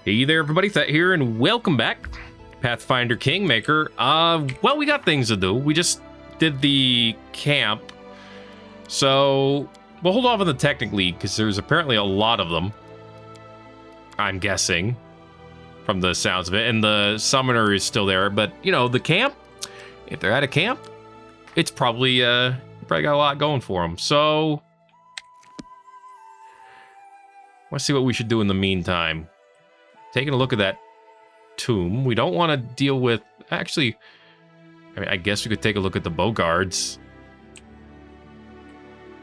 Hey there, everybody. Thet here, and welcome back to Pathfinder Kingmaker. Well, we got things to do. We just did the camp, so we'll hold off on the Technic League because there's apparently a lot of them. I'm guessing, from the sounds of it, and the summoner is still there. But you know, the camp. If they're at a camp, it's probably got a lot going for them. So let's see what we should do in the meantime. Taking a look at that tomb. We don't want to deal with... Actually, I mean, I guess we could take a look at the Boggards.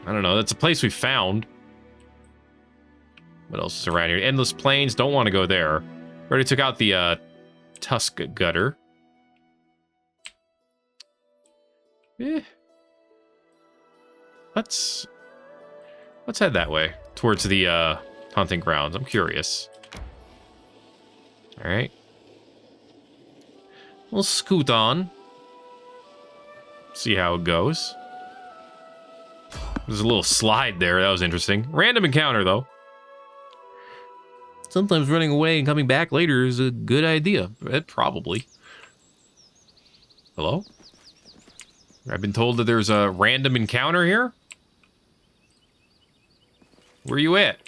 I don't know. That's a place we found. What else is around here? Endless Plains. Don't want to go there. Already took out the Tusk Gutter. Let's head that way. Towards the hunting grounds. I'm curious. All right. We'll scoot on. See how it goes. There's a little slide there. That was interesting. Random encounter, though. Sometimes running away and coming back later is a good idea. Probably. Hello? I've been told that there's a random encounter here. Where you at?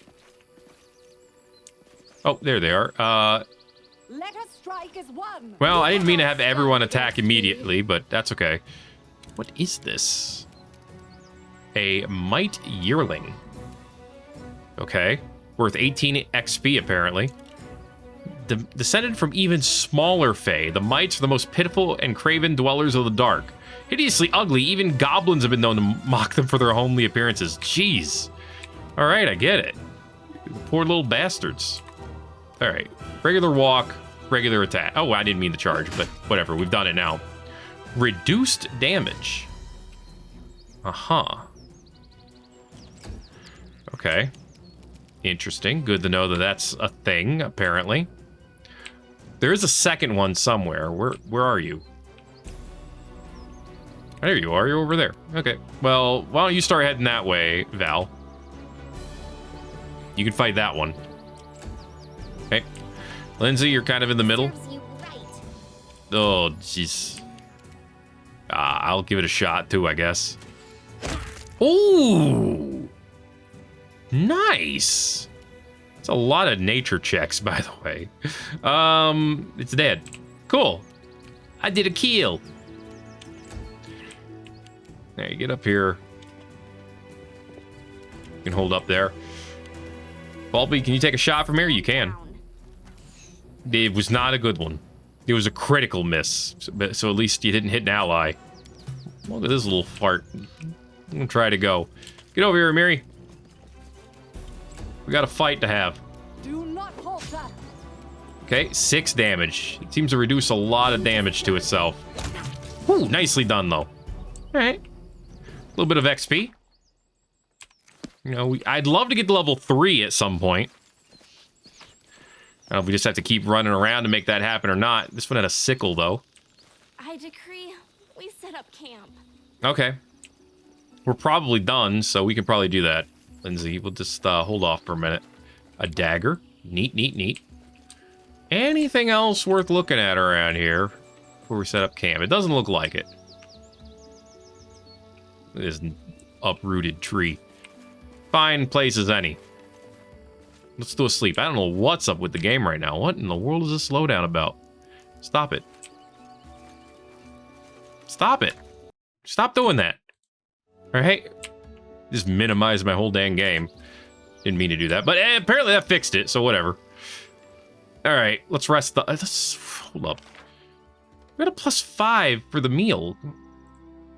Oh, there they are. Let us strike as one. Well, I didn't mean to have everyone attack immediately, but that's okay. What is this? A Might Yearling. Okay. Worth 18 XP, apparently. Descended from even smaller fae, the Mites are the most pitiful and craven dwellers of the dark. Hideously ugly, even goblins have been known to mock them for their homely appearances. Jeez. Alright, I get it. Poor little bastards. Alright. Regular walk, regular attack. Oh, I didn't mean to charge, but whatever. We've done it now. Reduced damage. Uh-huh. Okay. Interesting. Good to know that that's a thing, apparently. There is a second one somewhere. Where are you? There you are. You're over there. Okay. Well, why don't you start heading that way, Val? You can fight that one. Okay. Lindsay, you're kind of in the middle. Oh, jeez. I'll give it a shot, too, I guess. Ooh! Nice! It's a lot of nature checks, by the way. It's dead. Cool. I did a kill. There, you get up here. You can hold up there. Bulby, can you take a shot from here? You can. It was not a good one. It was a critical miss. So at least you didn't hit an ally. Look at this little fart. I'm gonna try to go. Get over here, Amiri. We got a fight to have. Do not falter. Okay, 6 damage. It seems to reduce a lot of damage to itself. Ooh, nicely done, though. All right. A little bit of XP. You know, I'd love to get to level 3 at some point. I don't know if we just have to keep running around to make that happen or not. This one had a sickle, though. I decree we set up camp. Okay. We're probably done, so we can probably do that. Lindsay, we'll just hold off for a minute. A dagger. Neat, neat, neat. Anything else worth looking at around here before we set up camp? It doesn't look like it. This uprooted tree. Fine place as any. Let's do a sleep. I don't know what's up with the game right now. What in the world is this slowdown about? Stop it. Stop it. Stop doing that. All right. Just minimize my whole dang game. Didn't mean to do that, but apparently that fixed it, so whatever. All right, let's rest the... Let's, hold up. We got a +5 for the meal.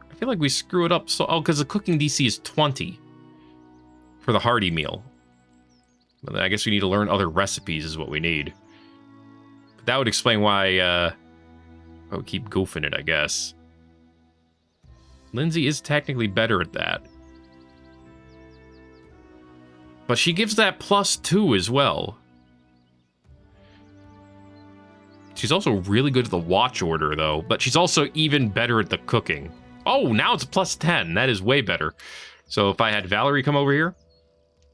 I feel like we screw it up. So, oh, because the cooking DC is 20 for the hearty meal. Well, I guess we need to learn other recipes is what we need. But that would explain why I would keep goofing it, I guess. Lindsay is technically better at that. But she gives that +2 as well. She's also really good at the watch order, though. But she's also even better at the cooking. Oh, now it's +10. That is way better. So if I had Valerie come over here,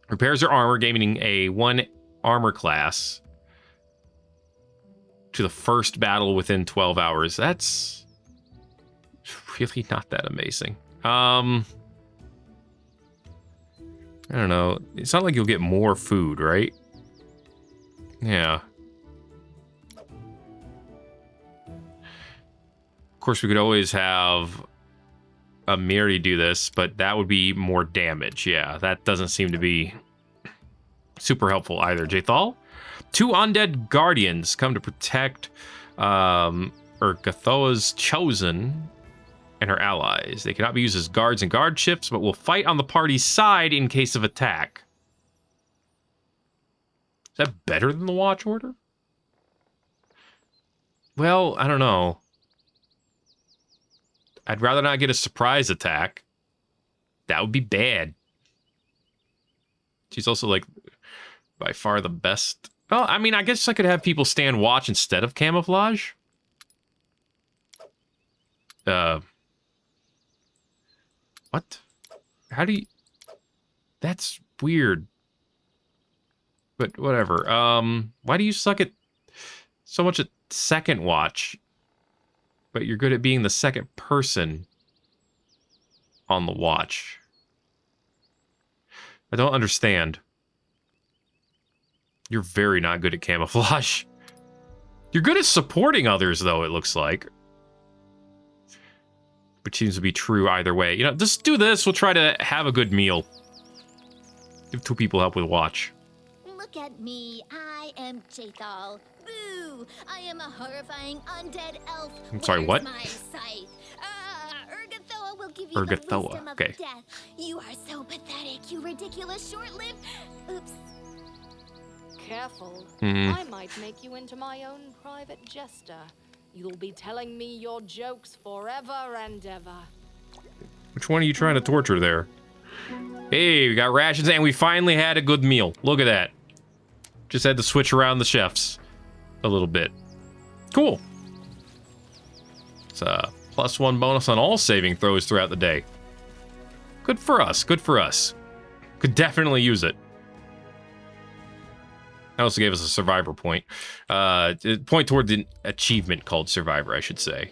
repairs her armor, gaining a 1 armor class. to the first battle within 12 hours. That's really not that amazing. I don't know. It's not like you'll get more food, right? Yeah. Of course, we could always have a Miri do this, but that would be more damage. Yeah, that doesn't seem to be super helpful either. Jathal? 2 undead guardians come to protect Urgathoa's chosen and her allies. They cannot be used as guards and guard ships, but will fight on the party's side in case of attack. Is that better than the Watch Order? Well, I don't know. I'd rather not get a surprise attack. That would be bad. She's also, like, by far the best. Well, I mean, I guess I could have people stand watch instead of camouflage. What? How do you... That's weird. But whatever. Why do you suck at so much at second watch, but you're good at being the second person on the watch? I don't understand. You're very not good at camouflage. You're good at supporting others, though, it looks like. Which seems to be true either way. You know, just do this. We'll try to have a good meal. Give 2 people help with watch. Look at me. I am Jathal. Boo! I am a horrifying undead elf. I'm sorry, what? Where's my scythe? Urgathoa will give you the Urgathoa, wisdom of okay. death. You are so pathetic, you ridiculous short-lived... Oops. Careful. Mhm. I might make you into my own private jester. You'll be telling me your jokes forever and ever. Which one are you trying to torture there? Hey, we got rations and we finally had a good meal. Look at that. Just had to switch around the chefs a little bit. Cool. It's a +1 bonus on all saving throws throughout the day. Good for us. Good for us. Could definitely use it. That also gave us a survivor point. Point toward the achievement called survivor, I should say.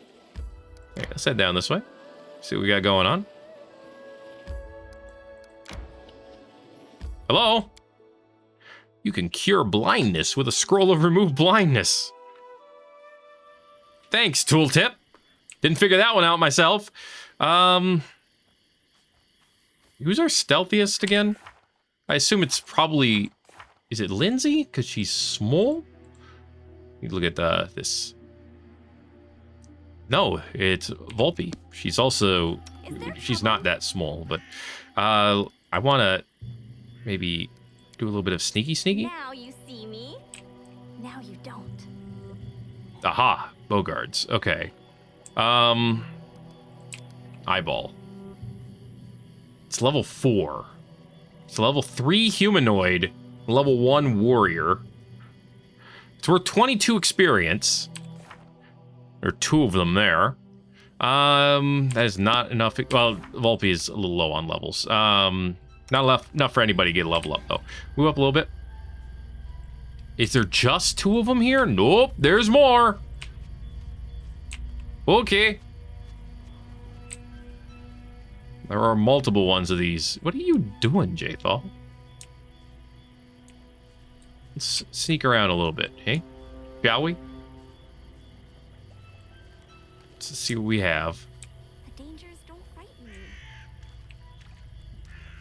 Okay, let's head down this way. See what we got going on. Hello? You can cure blindness with a scroll of remove blindness. Thanks, tooltip. Didn't figure that one out myself. Who's our stealthiest again? I assume it's probably... Is it Lindsay? Because she's small? You look at this. No, it's Volpe. She's also... She's not that small, but... I want to maybe do a little bit of sneaky. Now you see me. Now you don't. Aha, Boggards. Okay. Eyeball. It's level 4. It's level 3 humanoid, level 1 warrior. It's worth 22 experience. There are 2 of them there. That is not enough. Well, Volpe is a little low on levels. Not enough for anybody to get a level up, though. Move up a little bit. Is there just 2 of them here? Nope, there's more. Okay. There are multiple ones of these. What are you doing, Jathal? Let's sneak around a little bit, hey? Shall we? Let's see what we have. The dangers don't frighten me.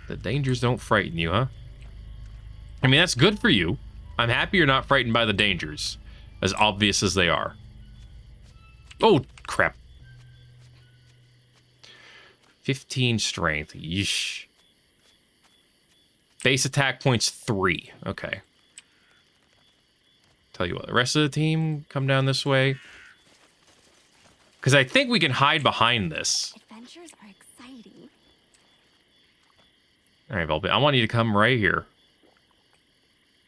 The dangers don't frighten you, huh? I mean, that's good for you. I'm happy you're not frightened by the dangers, as obvious as they are. Oh, crap. 15 strength. Yeesh. Base attack points 3. Okay. Tell you what, the rest of the team come down this way. Because I think we can hide behind this. Adventures are exciting. All right, Volpe, I want you to come right here.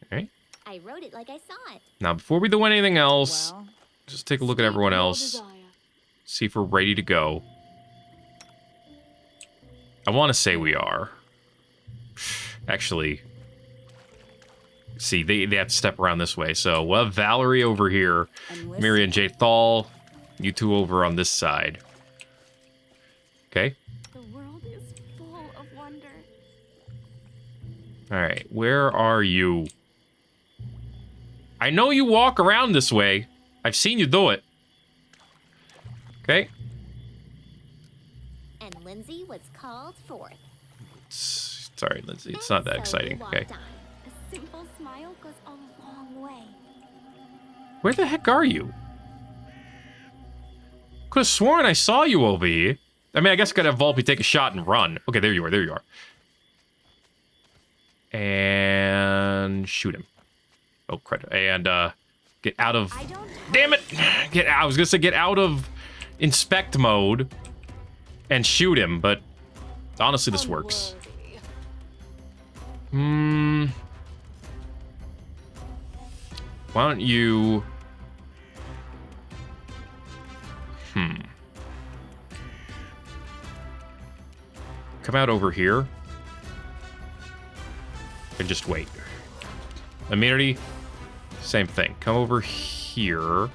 All right. I wrote it like I saw it. Now, before we do anything else, Well, just take a look at everyone your else. desire. See if we're ready to go. I want to say we are. Actually, See, they have to step around this way. So we'll have Valerie over here, Miri and Jathal, you two over on this side. Okay. The world is full of wonder. All right, where are you? I know you walk around this way. I've seen you do it. Okay. And Lindsay was called forth. Sorry, Lindsay, it's not that exciting. Okay. A simple smile goes a long way. Where the heck are you? Could have sworn I saw you over here. I mean, I guess I could have Volpe take a shot and run. Okay, there you are. There you are. And shoot him. Oh, credit. And get out of... Damn it! Get out. I was going to say get out of inspect mode and shoot him, but honestly, this works. Why don't you... Come out over here. And just wait. Immunity, same thing. Come over here.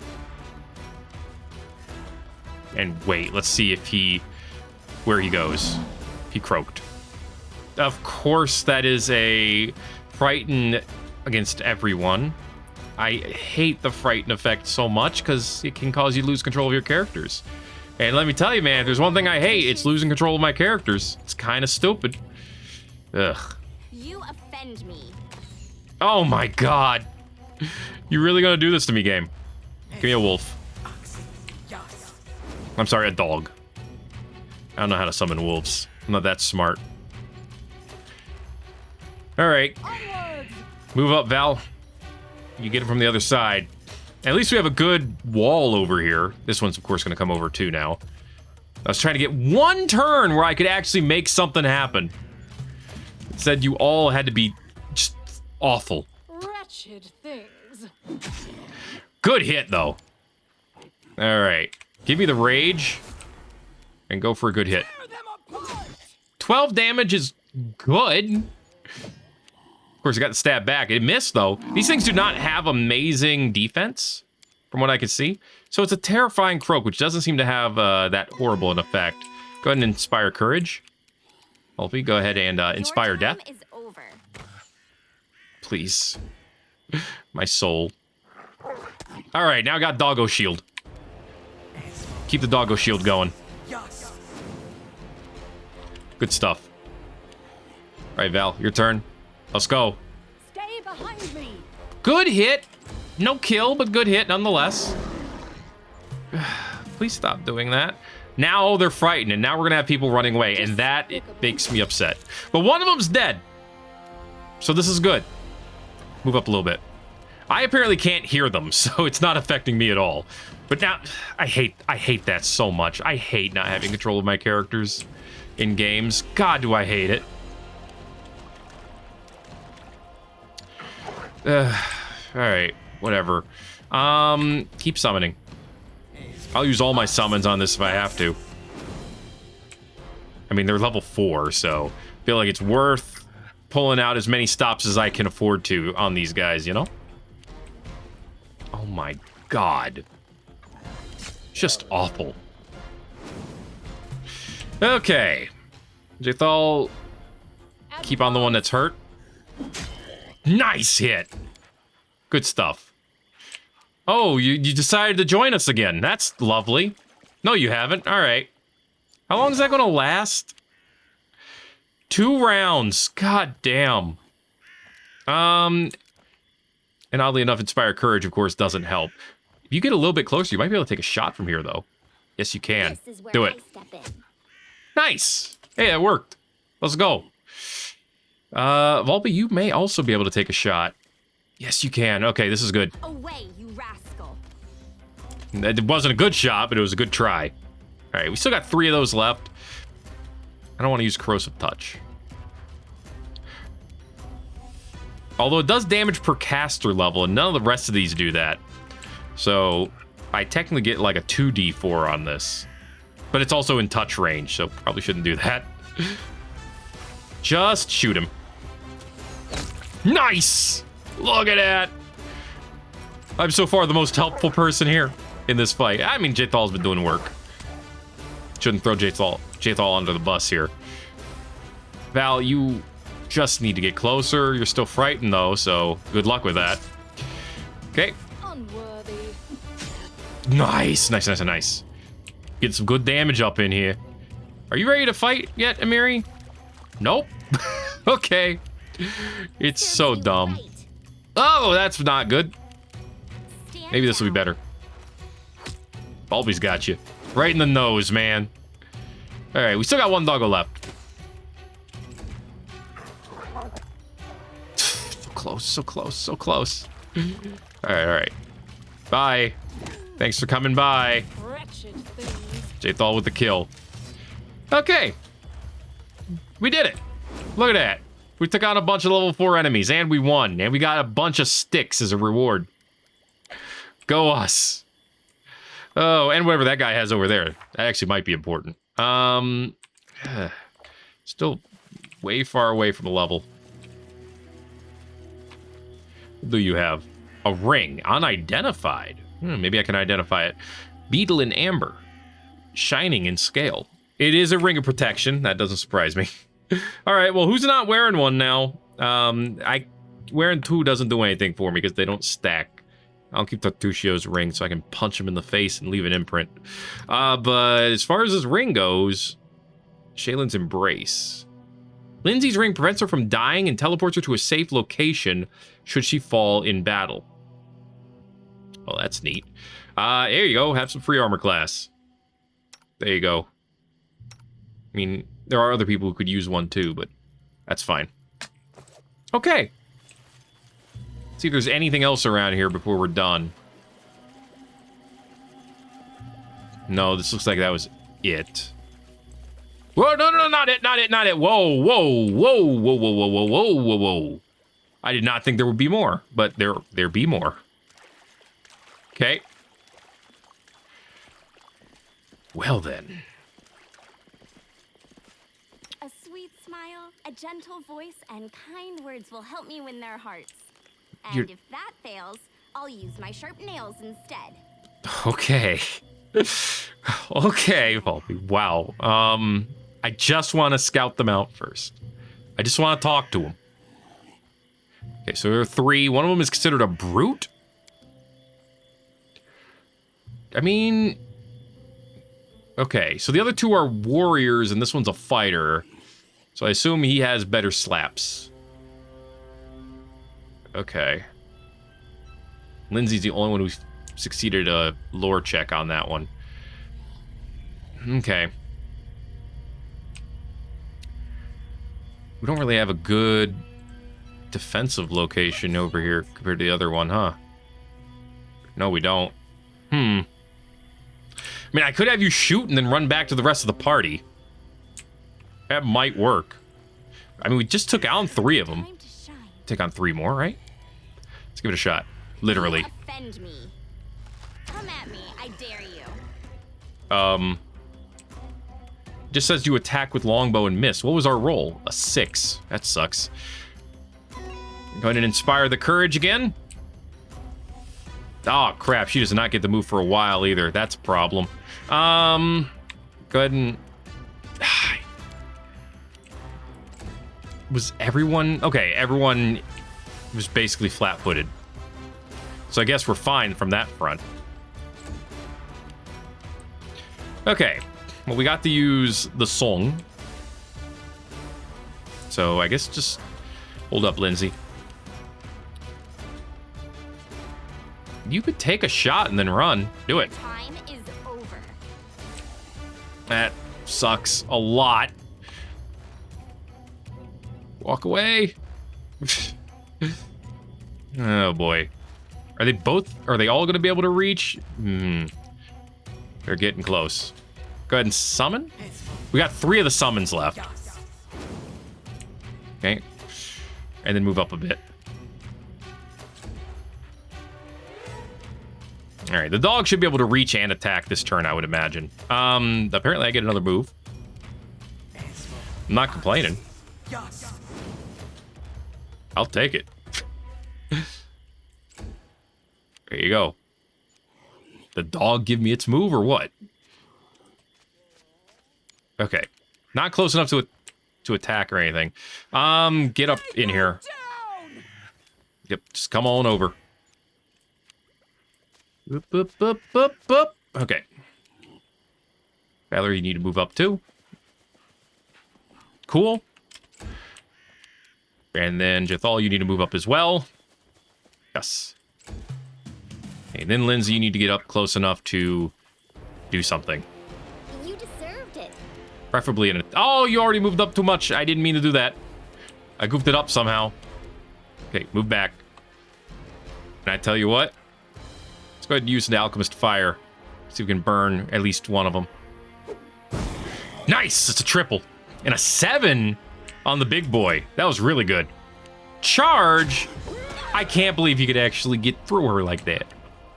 And wait. Let's see if he... Where he goes. He croaked. Of course, that is a frighten against everyone. I hate the frighten effect so much because it can cause you to lose control of your characters. And let me tell you, man, if there's one thing I hate, it's losing control of my characters. It's kind of stupid. Ugh. You offend me. Oh my god. You really gonna do this to me, game? Give me a wolf. I'm sorry, a dog. I don't know how to summon wolves. I'm not that smart. Alright. Move up, Val. You get it from the other side. At least we have a good wall over here. This one's, of course, going to come over too now. I was trying to get one turn where I could actually make something happen. It said you all had to be just awful. Wretched things. Good hit, though. All right. Give me the rage and go for a good hit. 12 damage is good. Of course, I got the stab back. It missed, though. These things do not have amazing defense, from what I can see. So it's a terrifying croak, which doesn't seem to have that horrible an effect. Go ahead and inspire courage. Wolfie, go ahead and inspire death. Is over. Please. My soul. All right, now I got doggo shield. Keep the doggo shield going. Good stuff. All right, Val, your turn. Let's go. Stay behind me. Good hit. No kill, but good hit nonetheless. Please stop doing that. Now they're frightened, and now we're going to have people running away, and that it makes me upset. But one of them's dead. So this is good. Move up a little bit. I apparently can't hear them, so it's not affecting me at all. But now, I hate that so much. I hate not having control of my characters in games. God, do I hate it. Alright, whatever. Keep summoning. I'll use all my summons on this if I have to. I mean, they're level 4, so I feel like it's worth pulling out as many stops as I can afford to on these guys, you know? Oh my god. Just awful. Okay. Jathal, keep on the one that's hurt. Nice hit. Good stuff. Oh, you decided to join us again. That's lovely. No, you haven't. All right. How long is that going to last? 2 rounds. God damn. And oddly enough, Inspire Courage, of course, doesn't help. If you get a little bit closer, you might be able to take a shot from here, though. Yes, you can. This is where Do it. I step in. Nice. Hey, that worked. Let's go. Volpe, you may also be able to take a shot. Yes, you can. Okay, this is good. Away, you rascal. It wasn't a good shot, but it was a good try. All right, we still got 3 of those left. I don't want to use Corrosive Touch. Although it does damage per caster level, and none of the rest of these do that. So I technically get like a 2d4 on this. But it's also in touch range, so probably shouldn't do that. Just shoot him. Nice! Look at that. I'm so far the most helpful person here in this fight. I mean, Jathal's been doing work. Shouldn't throw Jathal under the bus here. Val, you just need to get closer. You're still frightened, though, so good luck with that. Okay. Unworthy. Nice. Get some good damage up in here. Are you ready to fight yet, Amiri? Nope. Okay. It's so dumb. Oh, that's not good. Maybe this will be better. Bulby's got you. Right in the nose, man. All right, we still got one doggo left. So close, so close, so close. All right. Bye. Thanks for coming by. Wretched things. Jathal with the kill. Okay. We did it. Look at that. We took out a bunch of level 4 enemies, and we won. And we got a bunch of sticks as a reward. Go us. Oh, and whatever that guy has over there. That actually might be important. Still way far away from the level. What do you have? A ring. Unidentified. Maybe I can identify it. Beetle in amber. Shining in scale. It is a ring of protection. That doesn't surprise me. All right, well, who's not wearing one now? Wearing 2 doesn't do anything for me because they don't stack. I'll keep Tartuccio's ring so I can punch him in the face and leave an imprint. But as far as this ring goes, Shaylin's Embrace. Lindsay's ring prevents her from dying and teleports her to a safe location should she fall in battle. Oh, that's neat. There you go. Have some free armor class. There you go. I mean, there are other people who could use one too, but that's fine. Okay. Let's see if there's anything else around here before we're done. No, this looks like that was it. Whoa, no, not it. Whoa. I did not think there would be more, but there be more. Okay. Well then. A sweet smile, a gentle voice, and kind words will help me win their hearts. And if that fails, I'll use my sharp nails instead. Okay. Okay, Volpe. Wow. I just want to scout them out first. I just want to talk to them. Okay, so there are 3. One of them is considered a brute. I mean... Okay, so the other 2 are warriors, and this one's a fighter. So I assume he has better slaps. Okay. Lindsay's the only one who succeeded a lore check on that one. Okay. We don't really have a good defensive location over here compared to the other one, huh? No, we don't. I mean, I could have you shoot and then run back to the rest of the party. That might work. I mean, we just took out 3 of them. Take on 3 more, right? Let's give it a shot. Literally. Offend me. Come at me, I dare you. Just says you attack with longbow and miss. What was our roll? A 6. That sucks. Go ahead and inspire the courage again. Oh, crap. She does not get to move for a while either. That's a problem. Go ahead and... Was everyone... Okay, everyone was basically flat-footed. So I guess we're fine from that front. Okay. Well, we got to use the song. So I guess just hold up, Lindsay. You could take a shot and then run. Do it. Time is over. That sucks a lot. Walk away. Oh boy. Are they all going to be able to reach? They're getting close. Go ahead and summon. We got 3 of the summons left. Okay. And then move up a bit. All right, the dog should be able to reach and attack this turn, I would imagine. Apparently I get another move. I'm not complaining. I'll take it. There you go. The dog give me its move or what? Okay. Not close enough to attack or anything. Get up in here. Yep, just come on over. Boop, boop, boop, boop, boop. Okay. Valerie, you need to move up too. Cool. And then Jethal, you need to move up as well. Yes. And then Lindsay, you need to get up close enough to do something. You deserved it. Preferably in a... Oh, you already moved up too much. I didn't mean to do that. I goofed it up somehow. Okay, move back. And I tell you what? Let's go ahead and use the Alchemist Fire. See if we can burn at least one of them. Nice! It's a triple. And a 7 on the big boy. That was really good. Charge! I can't believe you could actually get through her like that.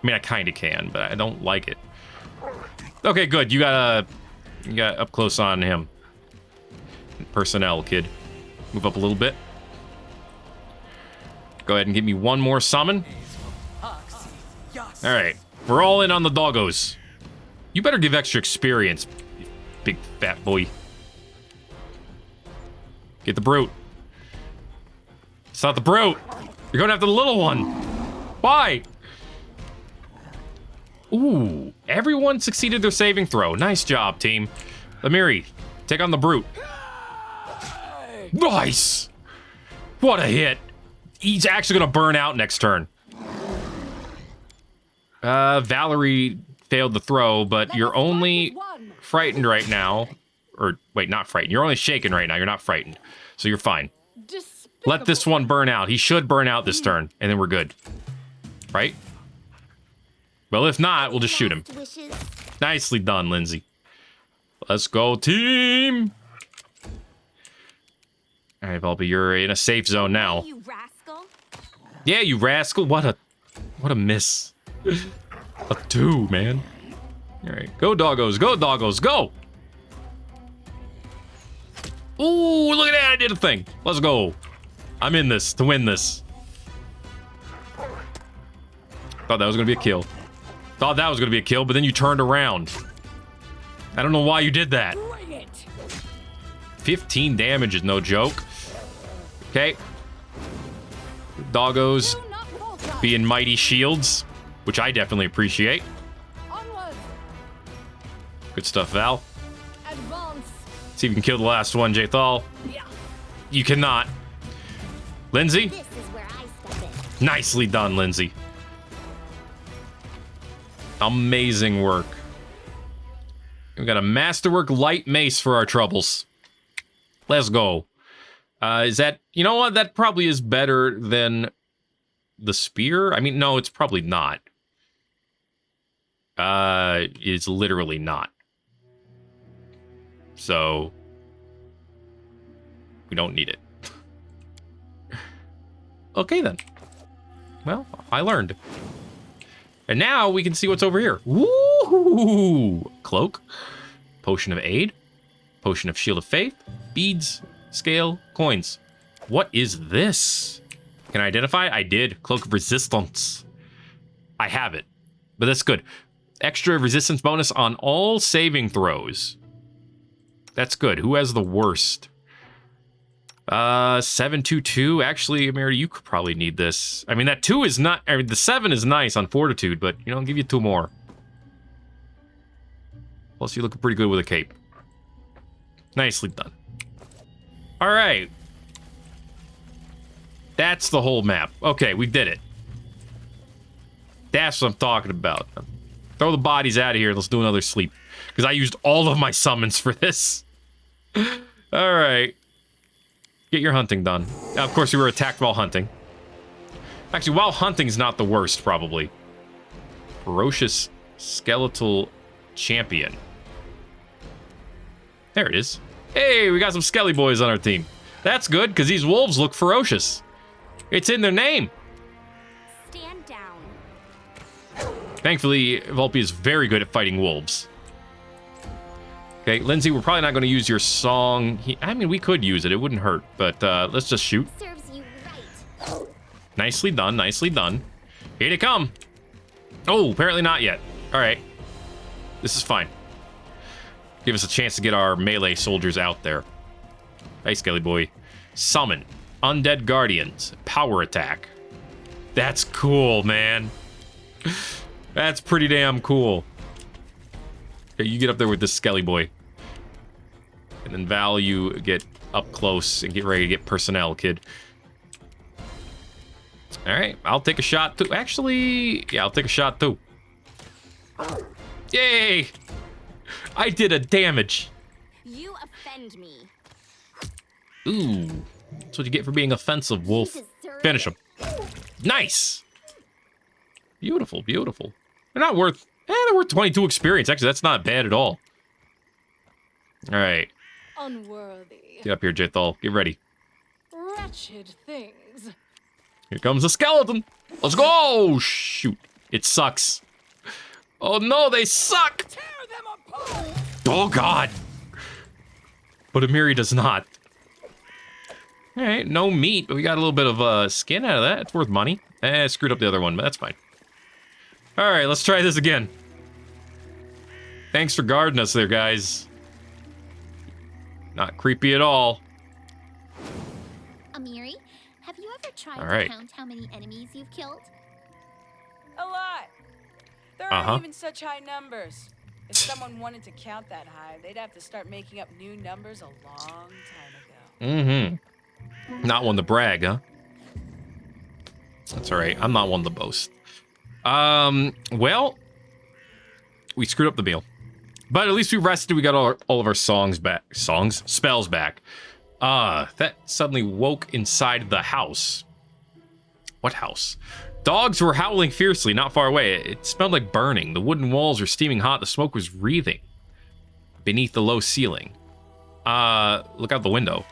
I mean, I kind of can, but I don't like it. Okay, good. You got up close on him. Personnel, kid. Move up a little bit. Go ahead and give me one more summon. All right. We're all in on the doggos. You better give extra experience, you big fat boy. Get the brute. It's not the brute. You're going after the little one. Why? Ooh, everyone succeeded their saving throw. Nice job, team. Lemiri, take on the brute. Nice. What a hit. He's actually going to burn out next turn. Valerie failed the throw, but you're only frightened right now. Or, wait, not frightened. You're only shaken right now. You're not frightened. So you're fine. Let this one burn out. He should burn out this turn, and then we're good. Right? Well, if not, we'll just shoot him. Nicely done, Lindsay. Let's go, team! All right, Volpe, you're in a safe zone now. You rascal. Yeah, you rascal. What a miss. A 2, man. All right, go doggos, go doggos, go! Ooh, look at that, I did a thing. Let's go. I'm in this to win this. Thought that was gonna be a kill. Thought that was gonna be a kill, but then you turned around. I don't know why you did that. 15 damage is no joke. Okay. Doggos being mighty shields, which I definitely appreciate. Good stuff, Val. See if you can kill the last one, Jethal. You cannot. Lindsay? This is where I step in. Nicely done, Lindsay. Amazing work. We got a Masterwork Light Mace for our troubles. Let's go. Is that... You know what? That probably is better than the spear. I mean, no, it's probably not. It's literally not. So... we don't need it. Okay, then. Well, I learned. And now we can see what's over here. Woo! Cloak. Potion of Aid. Potion of Shield of Faith. Beads. Scale. Coins. What is this? Can I identify? I did. Cloak of Resistance. I have it. But that's good. Extra resistance bonus on all saving throws. That's good. Who has the worst? 722. Actually, Amir, you could probably need this. I mean, that 2 is not... I mean, the 7 is nice on Fortitude, but, you know, I'll give you 2 more. Plus, you look pretty good with a cape. Nicely done. All right. That's the whole map. Okay, we did it. That's what I'm talking about. Throw the bodies out of here. Let's do another sleep. Because I used all of my summons for this. All right. Get your hunting done. Now, of course, we were attacked while hunting. Actually, while hunting's not the worst, probably. Ferocious Skeletal Champion. There it is. Hey, we got some Skelly Boys on our team. That's good, because these wolves look ferocious. It's in their name. Stand down. Thankfully, Volpe is very good at fighting wolves. Okay, Lindsay, we're probably not going to use your song. I mean, we could use it. It wouldn't hurt, but let's just shoot. Serves you right. Nicely done, nicely done. Here they come. Oh, apparently not yet. All right. This is fine. Give us a chance to get our melee soldiers out there. Hey, Skelly Boy. Summon. Undead Guardians. Power attack. That's cool, man. That's pretty damn cool. Okay, you get up there with this Skelly Boy. And then Val, you get up close and get ready to get personnel, kid. Alright, I'll take a shot too. Actually, yeah, I'll take a shot too. Yay! I did a damage. You offend me. Ooh. That's what you get for being offensive, Wolf. Finish him. Nice! Beautiful, beautiful. They're not worth... they're worth 22 experience. Actually, that's not bad at all. Alright. Unworthy. Get up here, Jethal. Get ready. Wretched things. Here comes the skeleton. Let's go! Shoot. It sucks. Oh no, they suck! Tear them apart! Oh god! But Amiri does not. Alright, no meat, but we got a little bit of skin out of that. It's worth money. Screwed up the other one, but that's fine. Alright, let's try this again. Thanks for guarding us there, guys. Not creepy at all. Amiri, have you ever tried All right. to count how many enemies you've killed? A lot. There aren't even such high numbers. If someone wanted to count that high, they'd have to start making up new numbers a long time ago. Mm-hmm. Not one to brag, huh? That's all right. I'm not one to boast. Well, we screwed up the meal. But at least we rested. We got all of our spells back. That suddenly woke inside the house. What house? Dogs were howling fiercely not far away. It smelled like burning. The wooden walls were steaming hot. The smoke was wreathing beneath the low ceiling. Look out the window.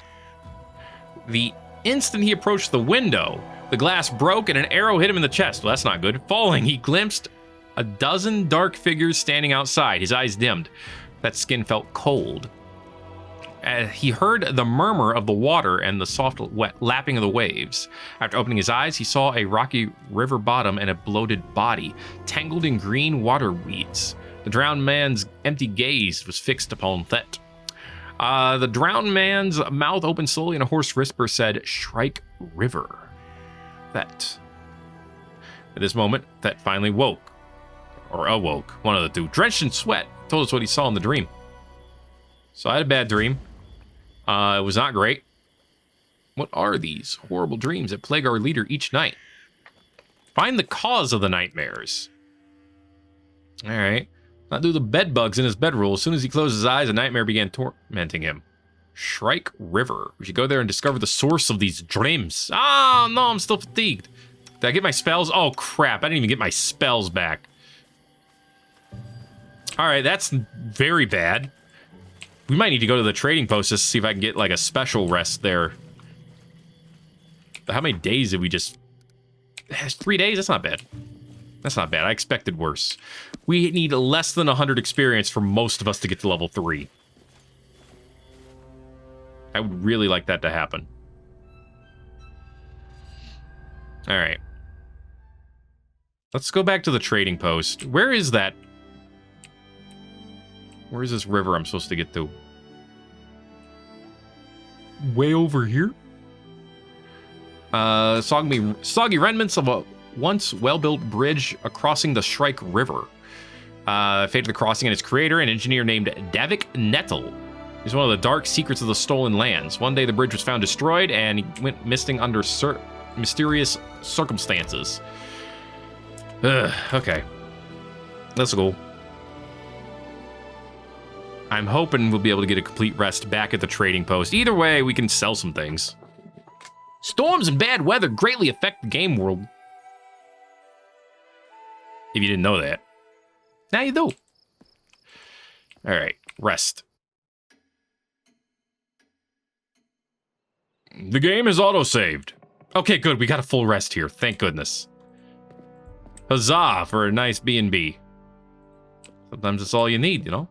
The instant he approached the window, the glass broke and an arrow hit him in the chest. Well, that's not good. Falling, he glimpsed a dozen dark figures standing outside. His eyes dimmed. That skin felt cold. He heard the murmur of the water and the soft wet lapping of the waves. After opening his eyes, he saw a rocky river bottom and a bloated body, tangled in green water weeds. The drowned man's empty gaze was fixed upon Thet. The drowned man's mouth opened slowly and a hoarse whisper said, "Shrike River." Thet. At this moment, Thet finally woke. Or awoke, one of the two. Drenched in sweat, told us what he saw in the dream. So I had a bad dream. It was not great. What are these horrible dreams that plague our leader each night? Find the cause of the nightmares. All right. Not do the bed bugs in his bedroll. As soon as he closed his eyes, a nightmare began tormenting him. Shrike River. We should go there and discover the source of these dreams. Ah, no, I'm still fatigued. Did I get my spells? Oh, crap. I didn't even get my spells back. All right, that's very bad. We might need to go to the trading post just to see if I can get, like, a special rest there. But how many days did we just... 3 days? That's not bad. That's not bad. I expected worse. We need less than 100 experience for most of us to get to level 3. I would really like that to happen. All right. Let's go back to the trading post. Where is that? Where's this river I'm supposed to get to? Way over here? Soggy remnants of a once well-built bridge crossing the Shrike River. Fate of the crossing and its creator, an engineer named Davik Nettle, is one of the dark secrets of the stolen lands. One day the bridge was found destroyed and he went missing under mysterious circumstances. Okay. Let's go. I'm hoping we'll be able to get a complete rest back at the trading post. Either way, we can sell some things. Storms and bad weather greatly affect the game world. If you didn't know that. Now you do. Alright, rest. The game is auto-saved. Okay, good. We got a full rest here. Thank goodness. Huzzah for a nice B&B. Sometimes it's all you need, you know?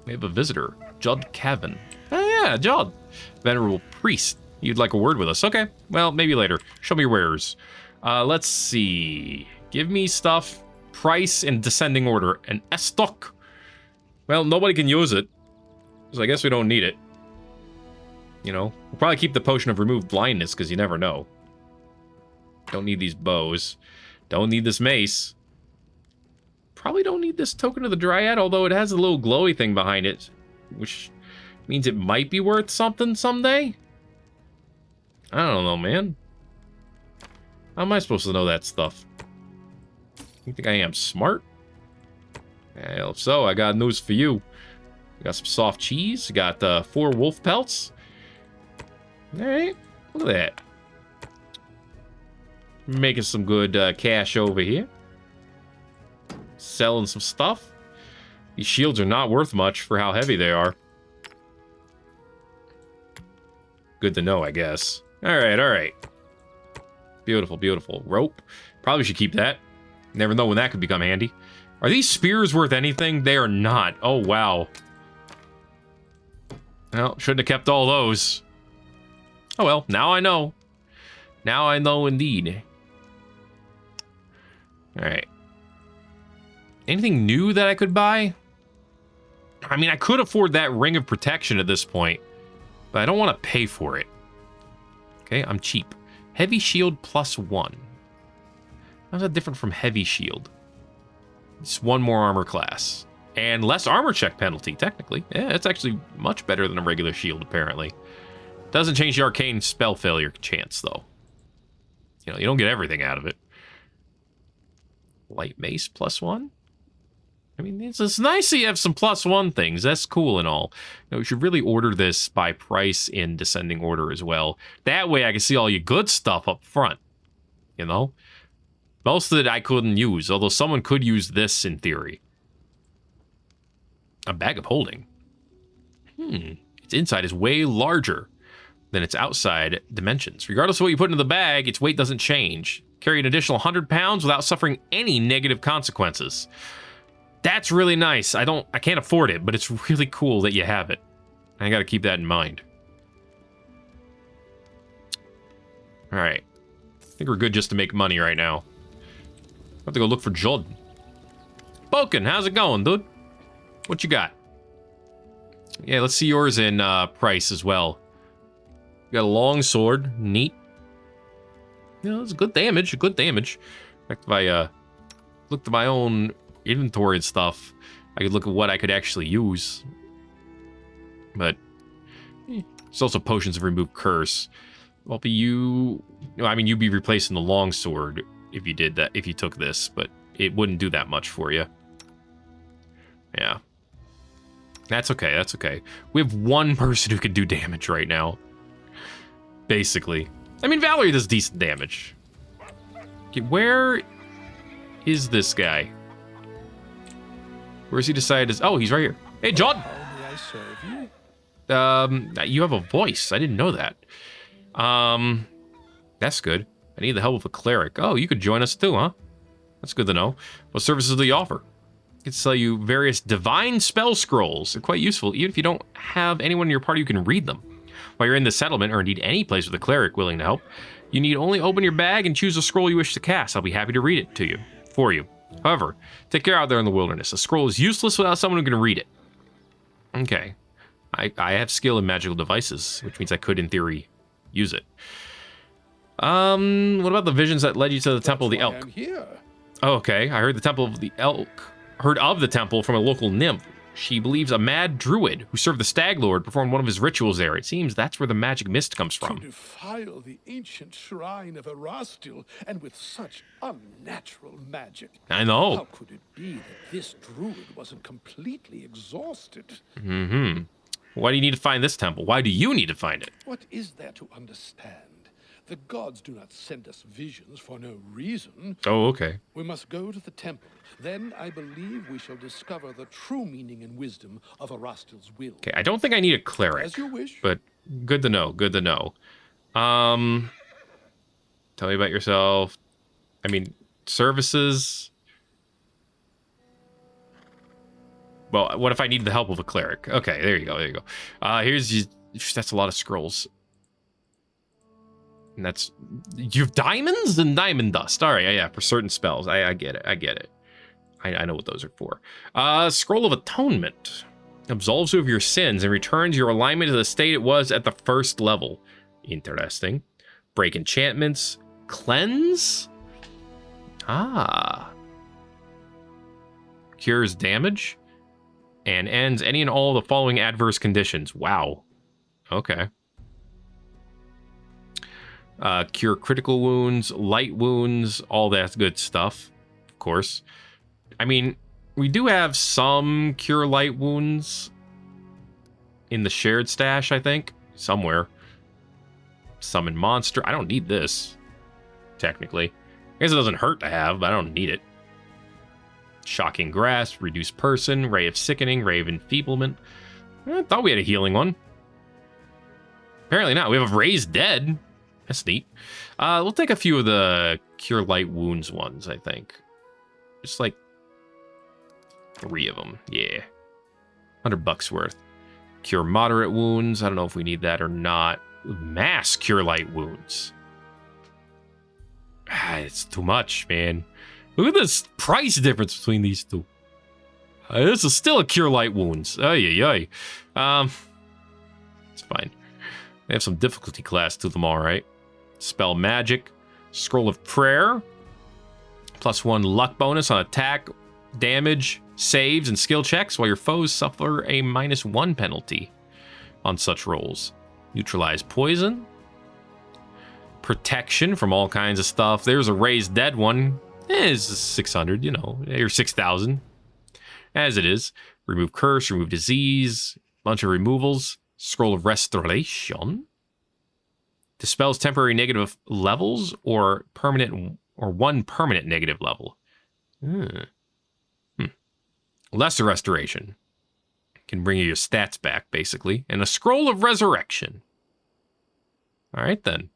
We have a visitor, Judd Cavan. Oh yeah, Judd. Venerable priest. You'd like a word with us. Okay, well, maybe later. Show me your wares. Let's see. Give me stuff, price, in descending order. And stock. Well, nobody can use it, so I guess we don't need it. You know, we'll probably keep the potion of remove blindness, because you never know. Don't need these bows. Don't need this mace. Probably don't need this token of the Dryad, although it has a little glowy thing behind it, which means it might be worth something someday. I don't know, man. How am I supposed to know that stuff? You think I am smart? Well, if so, I got news for you. Got some soft cheese. Got 4 wolf pelts. Alright, look at that. Making some good cash over here. Selling some stuff. These shields are not worth much for how heavy they are. Good to know, I guess. Alright, alright. Beautiful, beautiful. Rope. Probably should keep that. Never know when that could become handy. Are these spears worth anything? They are not. Oh, wow. Well, shouldn't have kept all those. Oh, well, now I know. Now I know indeed. Alright. Anything new that I could buy? I mean, I could afford that ring of protection at this point, but I don't want to pay for it. Okay, I'm cheap. Heavy shield +1. How's that different from heavy shield? It's 1 more armor class. And less armor check penalty, technically. Yeah, it's actually much better than a regular shield, apparently. Doesn't change the arcane spell failure chance, though. You know, you don't get everything out of it. Light mace +1? I mean, it's nice that you have some +1 things. That's cool and all. You know, you should really order this by price in descending order as well. That way I can see all your good stuff up front. You know? Most of it I couldn't use, although someone could use this in theory. A bag of holding. Its inside is way larger than its outside dimensions. Regardless of what you put into the bag, its weight doesn't change. Carry an additional 100 pounds without suffering any negative consequences. That's really nice. I can't afford it, but it's really cool that you have it. I gotta keep that in mind. Alright. I think we're good just to make money right now. I have to go look for Judd. Boken, how's it going, dude? What you got? Yeah, let's see yours in price as well. You got a long sword. Neat. Yeah, that's good damage. Good damage. In fact, if I looked at my own inventory and stuff, I could look at what I could actually use. But there's also potions of remove curse. Well, but I mean, you'd be replacing the long sword if you did that, if you took this, but it wouldn't do that much for you. Yeah. That's okay, that's okay. We have one person who can do damage right now. Basically. I mean, Valerie does decent damage. Okay, where is this guy? Where's he decided to... Oh, he's right here. Hey, John! How may I serve you? You have a voice. I didn't know that. That's good. I need the help of a cleric. Oh, you could join us too, huh? That's good to know. What services do you offer? I can sell you various divine spell scrolls. They're quite useful, even if you don't have anyone in your party who can read them. While you're in the settlement, or indeed any place with a cleric willing to help, you need only open your bag and choose a scroll you wish to cast. I'll be happy to read it to you, for you. However, take care out there in the wilderness. A scroll is useless without someone who can read it. Okay. I have skill in magical devices, which means I could, in theory, use it. What about the visions that led you to the Temple of the Elk? I'm here. Oh, okay. I heard the Temple of the Elk. Heard of the temple from a local nymph. She believes a mad druid who served the Stag Lord performed one of his rituals there. It seems that's where the magic mist comes from. To defile the ancient shrine of Erastil, and with such unnatural magic. I know. How could it be that this druid wasn't completely exhausted? Mm-hmm. Why do you need to find this temple? Why do you need to find it? What is there to understand? The gods do not send us visions for no reason. Oh, okay. We must go to the temple. Then I believe we shall discover the true meaning and wisdom of Erastil's will. Okay, I don't think I need a cleric. As you wish. But good to know, good to know. Tell me about yourself. I mean, services. Well, what if I need the help of a cleric? Okay, there you go, there you go. That's a lot of scrolls. And that's... You have diamonds and diamond dust. All right, yeah, for certain spells. I get it. I know what those are for. Scroll of Atonement. Absolves you of your sins and returns your alignment to the state it was at the first level. Interesting. Break enchantments. Cleanse? Ah. Cures damage. And ends any and all of the following adverse conditions. Wow. Okay. Cure critical wounds, light wounds, all that good stuff. Of course. I mean, we do have some cure light wounds in the shared stash, I think. Somewhere. Summon monster. I don't need this. Technically. I guess it doesn't hurt to have, but I don't need it. Shocking Grasp, Reduce Person, Ray of Sickening, Ray of Enfeeblement. I thought we had a healing one. Apparently not. We have a Raised Dead. That's neat. We'll take a few of the Cure Light Wounds ones, I think. Just like 3 of them. Yeah. $100 worth. Cure Moderate Wounds. I don't know if we need that or not. Mass Cure Light Wounds. It's too much, man. Look at this price difference between these two. This is still a Cure Light Wounds. Ay. It's fine. They have some difficulty class to them, all right. Spell Magic. Scroll of Prayer. +1 luck bonus on attack, damage, saves, and skill checks, while your foes suffer a -1 penalty on such rolls. Neutralize poison. Protection from all kinds of stuff. There's a Raised Dead one. It's 600, you know, or 6,000. As it is. Remove curse, remove disease, bunch of removals. Scroll of Restoration. Dispels temporary negative levels or permanent or 1 permanent negative level. Lesser Restoration. Can bring you your stats back, basically. And a Scroll of Resurrection. All right, then.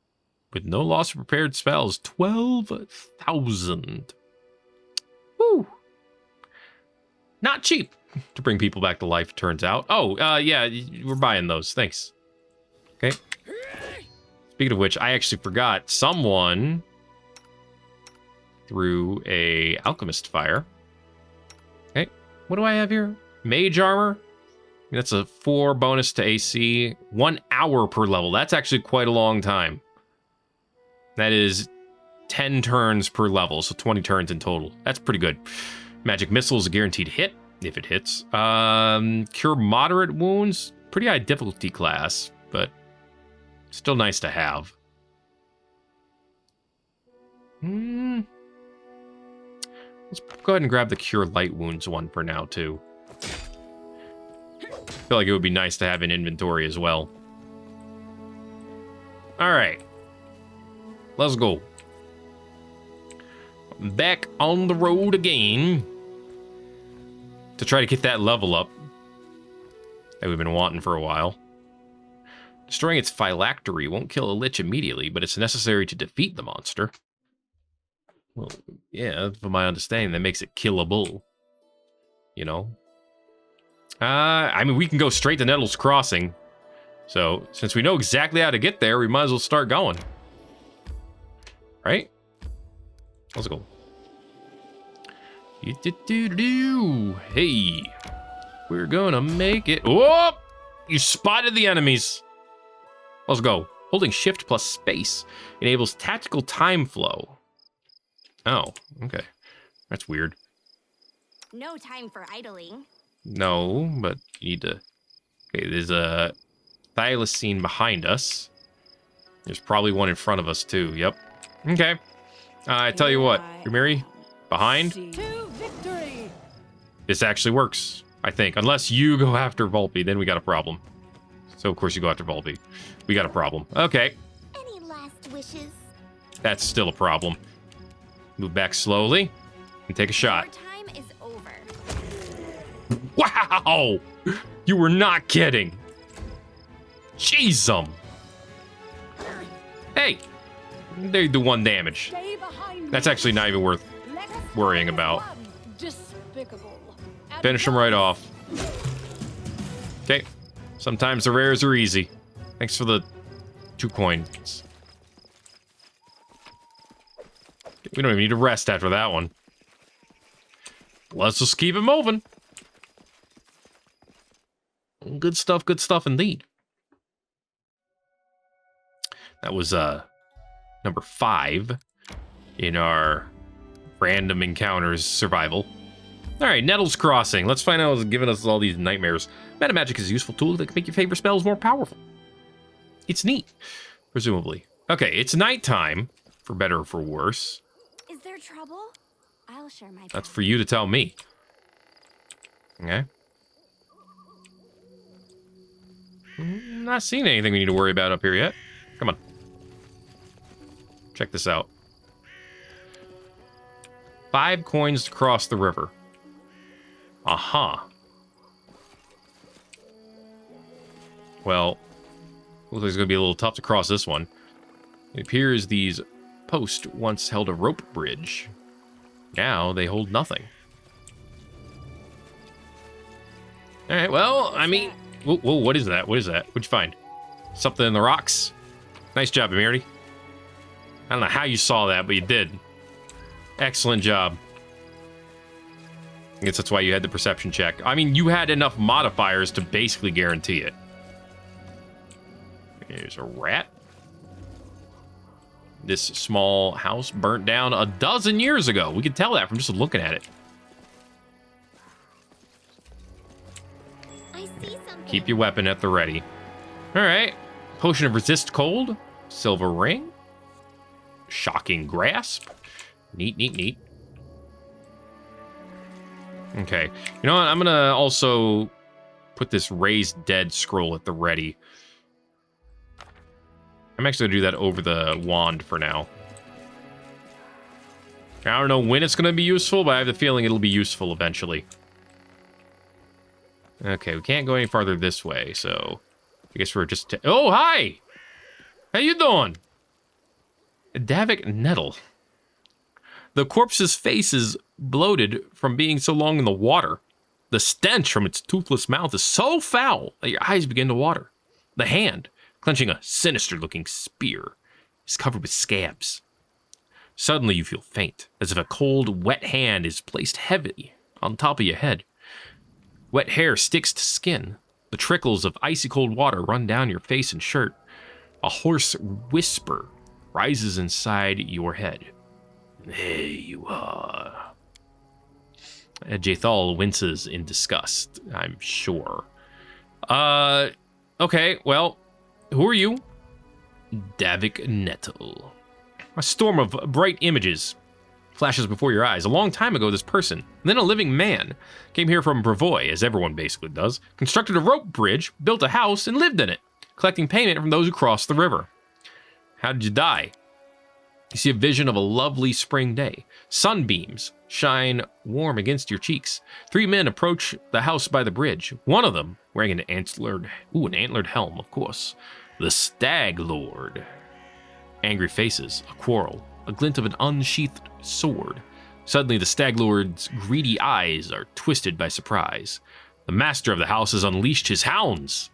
With no loss of prepared spells, 12,000. Woo! Not cheap to bring people back to life, turns out. Oh, yeah, we're buying those. Thanks. Okay. Speaking of which, I actually forgot someone threw a Alchemist Fire. Okay, what do I have here? Mage Armor. That's a 4 bonus to AC. 1 hour per level. That's actually quite a long time. That is 10 turns per level, so 20 turns in total. That's pretty good. Magic Missile is a guaranteed hit, if it hits. Cure Moderate Wounds. Pretty high difficulty class, but still nice to have. Let's go ahead and grab the Cure Light Wounds one for now, too. I feel like it would be nice to have in inventory as well. All right. Let's go. Back on the road again to try to get that level up that we've been wanting for a while. Destroying its phylactery won't kill a lich immediately, but it's necessary to defeat the monster. Well, yeah, from my understanding, that makes it killable. You know? I mean, we can go straight to Nettles Crossing. So, since we know exactly how to get there, we might as well start going. Right? Let's go. Hey, we're gonna make it. Whoop! You spotted the enemies. Let's go. Holding shift plus space enables tactical time flow. Oh, okay. That's weird. No time for idling. No, but you need to... Okay, there's a thylacine behind us. There's probably one in front of us, too. Yep. Okay. I tell you what, Miri, behind. To victory. This actually works, I think. Unless you go after Volpe, then we got a problem. So, of course, you go after Volpe. We got a problem. Okay. Any last wishes? That's still a problem. Move back slowly and take a shot. Your time is over. Wow! You were not kidding. Jeez-um. Hey, they do 1 damage. That's actually not even worth worrying about. Finish them right off. Okay. Sometimes the rares are easy. Thanks for the 2 coins. We don't even need to rest after that one. Let's just keep it moving. Good stuff indeed. That was number 5 in our random encounters survival. All right, Nettles Crossing. Let's find out what's giving us all these nightmares. Metamagic is a useful tool that can make your favorite spells more powerful. It's neat, presumably. Okay, it's nighttime, for better or for worse. Is there trouble? I'll share my That's for you to tell me. Okay. Not seeing anything we need to worry about up here yet. Come on. Check this out. 5 coins to cross the river. Aha. Well, looks like it's going to be a little tough to cross this one. It appears these posts once held a rope bridge. Now they hold nothing. All right, well, I mean... Whoa, what is that? What is that? What'd you find? Something in the rocks? Nice job, Amirdi. I don't know how you saw that, but you did. Excellent job. I guess that's why you had the perception check. I mean, you had enough modifiers to basically guarantee it. There's a rat. This small house burnt down a dozen years ago. We can tell that from just looking at it. I see something. Keep your weapon at the ready. All right. Potion of resist cold. Silver ring. Shocking grasp. Neat. Okay. You know what? I'm going to also put this raised dead scroll at the ready. I'm actually going to do that over the wand for now. I don't know when it's going to be useful, but I have the feeling it'll be useful eventually. Okay, we can't go any farther this way, so I guess we're just... Oh, hi! How you doing? Davik Nettle. The corpse's face is bloated from being so long in the water. The stench from its toothless mouth is so foul that your eyes begin to water. The hand, clenching a sinister-looking spear, is covered with scabs. Suddenly you feel faint, as if a cold, wet hand is placed heavily on top of your head. Wet hair sticks to skin. The trickles of icy cold water run down your face and shirt. A hoarse whisper rises inside your head. There you are. Jathal winces in disgust, I'm sure. Okay, well, who are you? Davik Nettle. A storm of bright images flashes before your eyes. A long time ago, this person, then a living man, came here from Brevoy, as everyone basically does, constructed a rope bridge, built a house, and lived in it, collecting payment from those who crossed the river. How did you die? You see a vision of a lovely spring day. Sunbeams shine warm against your cheeks. 3 men approach the house by the bridge. One of them wearing an antlered helm, of course. The Stag Lord. Angry faces, a quarrel, a glint of an unsheathed sword. Suddenly, the Stag Lord's greedy eyes are twisted by surprise. The master of the house has unleashed his hounds.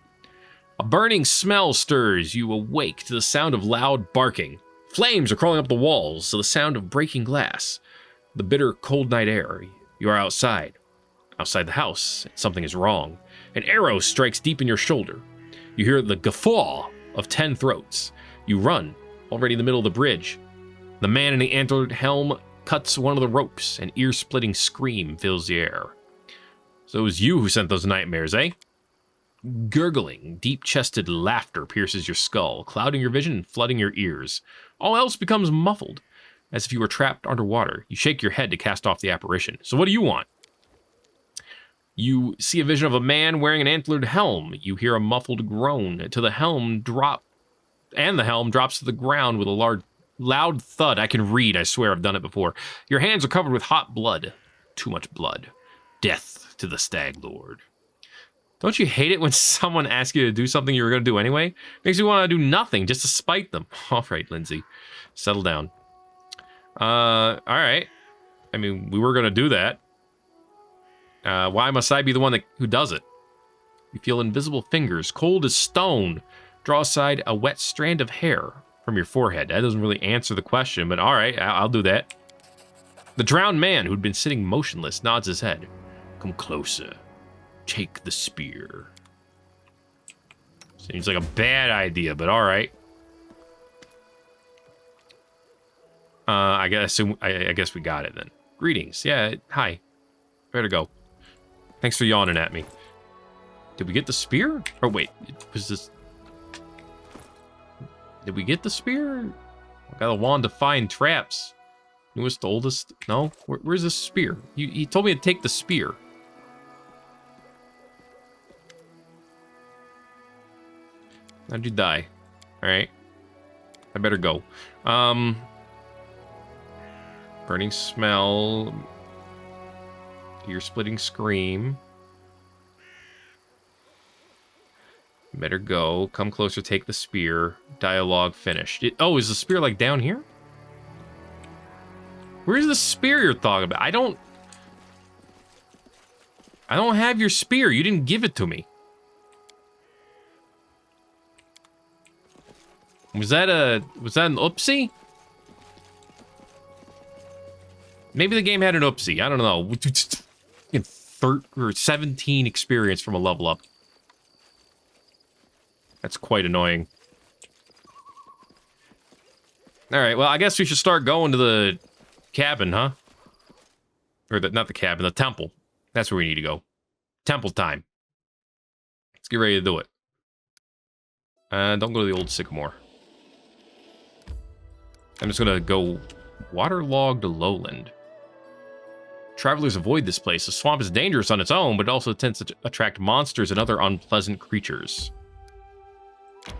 A burning smell stirs you awake to the sound of loud barking. Flames are crawling up the walls to the sound of breaking glass. The bitter, cold night air. You are outside. Outside the house, something is wrong. An arrow strikes deep in your shoulder. You hear the guffaw of 10 throats. You run, already in the middle of the bridge. The man in the antlered helm cuts one of the ropes. An ear-splitting scream fills the air. So it was you who sent those nightmares, eh? Gurgling, deep-chested laughter pierces your skull, clouding your vision and flooding your ears. All else becomes muffled, as if you were trapped underwater. You shake your head to cast off the apparition. So what do you want? You see a vision of a man wearing an antlered helm. You hear a muffled groan till the helm drops to the ground with a loud thud. I can read, I swear I've done it before. Your hands are covered with hot blood. Too much blood. Death to the Stag Lord. Don't you hate it when someone asks you to do something you were going to do anyway? Makes you want to do nothing just to spite them. All right, Lindsay. Settle down. All right. I mean, we were going to do that. Why must I be the one who does it? You feel invisible fingers, cold as stone, draw aside a wet strand of hair from your forehead. That doesn't really answer the question, but all right, I'll do that. The drowned man, who'd been sitting motionless, nods his head. Come closer. Take the spear. Seems like a bad idea, but all right. I guess we got it then. Greetings. Yeah, hi. Better go. Thanks for yawning at me. Did we get the spear? Oh, wait. Was this... Did we get the spear? I got a wand to find traps. Newest, oldest? No? Where's the spear? He told me to take the spear. How'd you die? Alright. I better go. Burning smell. Ear-splitting scream. Better go. Come closer, take the spear. Dialogue finished. Oh, is the spear like down here? Where's the spear you're talking about? I don't have your spear. You didn't give it to me. Was that an oopsie? Maybe the game had an oopsie. I don't know. 17 experience from a level up. That's quite annoying. Alright, well, I guess we should start going to the cabin, huh? Or not the cabin, the temple. That's where we need to go. Temple time. Let's get ready to do it. Don't go to the old sycamore. I'm just gonna go waterlogged lowland. Travelers avoid this place. The swamp is dangerous on its own, but it also tends to attract monsters and other unpleasant creatures.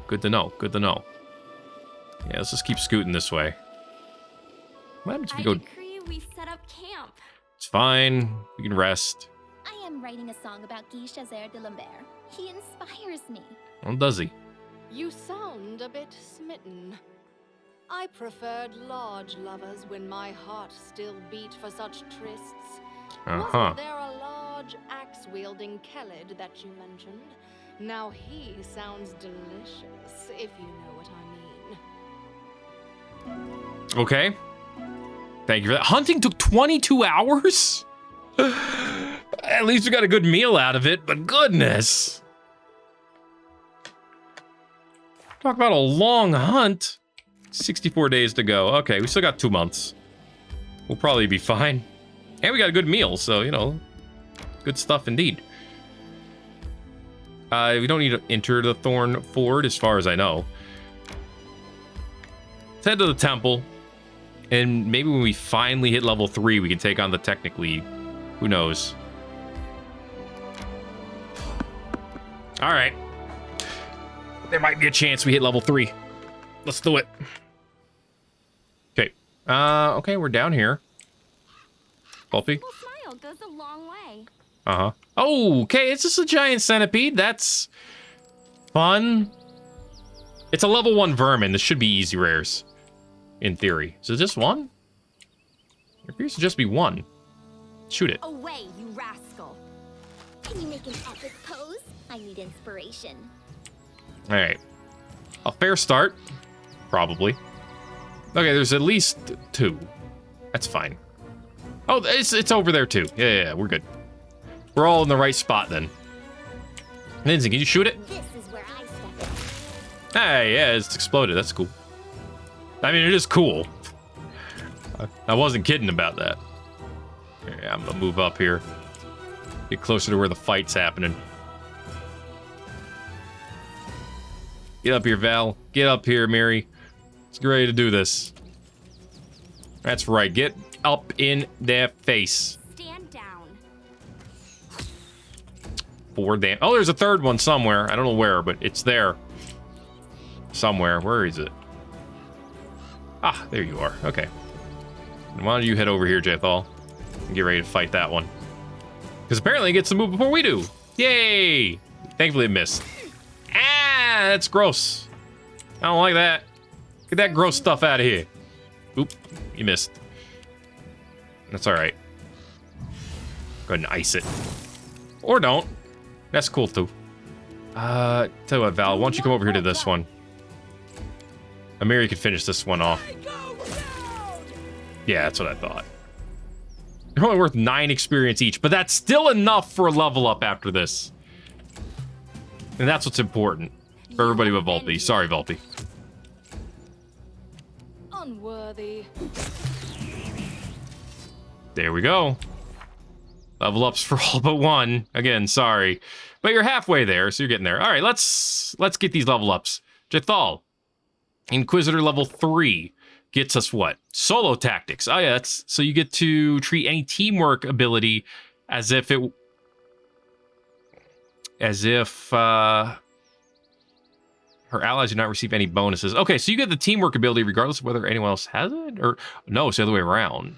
Good to know. Good to know. Yeah, let's just keep scooting this way. What happens if we go? I decree we set up camp. It's fine. We can rest. I am writing a song about Guy Chazer de Lambert. He inspires me. Well, does he? You sound a bit smitten. I preferred large lovers when my heart still beat for such trysts. Wasn't there a large axe-wielding Kelid that you mentioned? Now he sounds delicious, if you know what I mean. Okay. Thank you for that. Hunting took 22 hours? At least we got a good meal out of it, but goodness. Talk about a long hunt. 64 days to go. Okay, we still got 2 months. We'll probably be fine. And we got a good meal, so, you know, good stuff indeed. We don't need to enter the Thorn Ford, as far as I know. Let's head to the temple. And maybe when we finally hit level 3, we can take on the Technic League. Who knows? Alright. There might be a chance we hit level 3. Let's do it. Okay. Okay, we're down here. Pulpy? Smile goes a long way. Uh-huh. Oh, okay, it's just a giant centipede. That's fun. It's a level 1 vermin. This should be easy rares. In theory. Is it just one? It appears to just be one. Shoot it. Away, you rascal. Can you make an epic pose? I need inspiration. Alright. A fair start. Probably. Okay, there's at least 2. That's fine. Oh, it's over there too. Yeah, we're good. We're all in the right spot then. Lindsay, can you shoot it? This is where I step in. Hey, yeah, it's exploded. That's cool. I mean, it is cool. I wasn't kidding about that. Yeah, I'm gonna move up here. Get closer to where the fight's happening. Get up here, Val. Get up here, Mary. Let's get ready to do this. That's right. Get up in their face. Stand down. 4 damn. Oh, there's a third one somewhere. I don't know where, but it's there. Somewhere. Where is it? Ah, there you are. Okay. Why don't you head over here, Jethal, and get ready to fight that one. Because apparently it gets to move before we do. Yay! Thankfully it missed. Ah, that's gross. I don't like that. Get that gross stuff out of here. Oop, you missed. That's alright. Go ahead and ice it. Or don't. That's cool too. Tell you what, Val, why don't you come over here to this one? Amiri could finish this one off. Yeah, that's what I thought. They're only worth 9 experience each, but that's still enough for a level up after this. And that's what's important for everybody with Volpe. Sorry, Volpe. Unworthy. There we go. Level ups for all but one. Again, sorry. But you're halfway there, so you're getting there. All right, let's get these level ups. Jethal, Inquisitor level 3 gets us what? Solo tactics. Oh yeah, that's so you get to treat any teamwork ability as if her allies do not receive any bonuses. Okay, so you get the teamwork ability regardless of whether anyone else has it, or no, it's the other way around.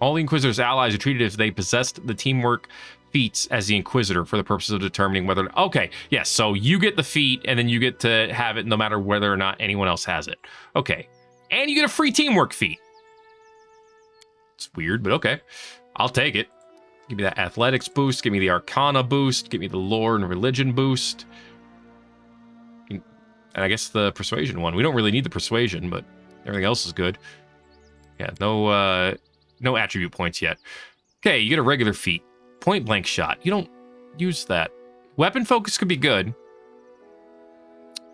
All the Inquisitor's allies are treated as they possessed the teamwork feats as the Inquisitor for the purposes of determining whether... Okay, yes, so you get the feat, and then you get to have it no matter whether or not anyone else has it. Okay, and you get a free teamwork feat. It's weird, but okay. I'll take it. Give me that athletics boost, give me the Arcana boost, give me the lore and religion boost. And I guess the persuasion one. We don't really need the persuasion, but everything else is good. Yeah, no attribute points yet. Okay, you get a regular feat. Point blank shot. You don't use that. Weapon focus could be good.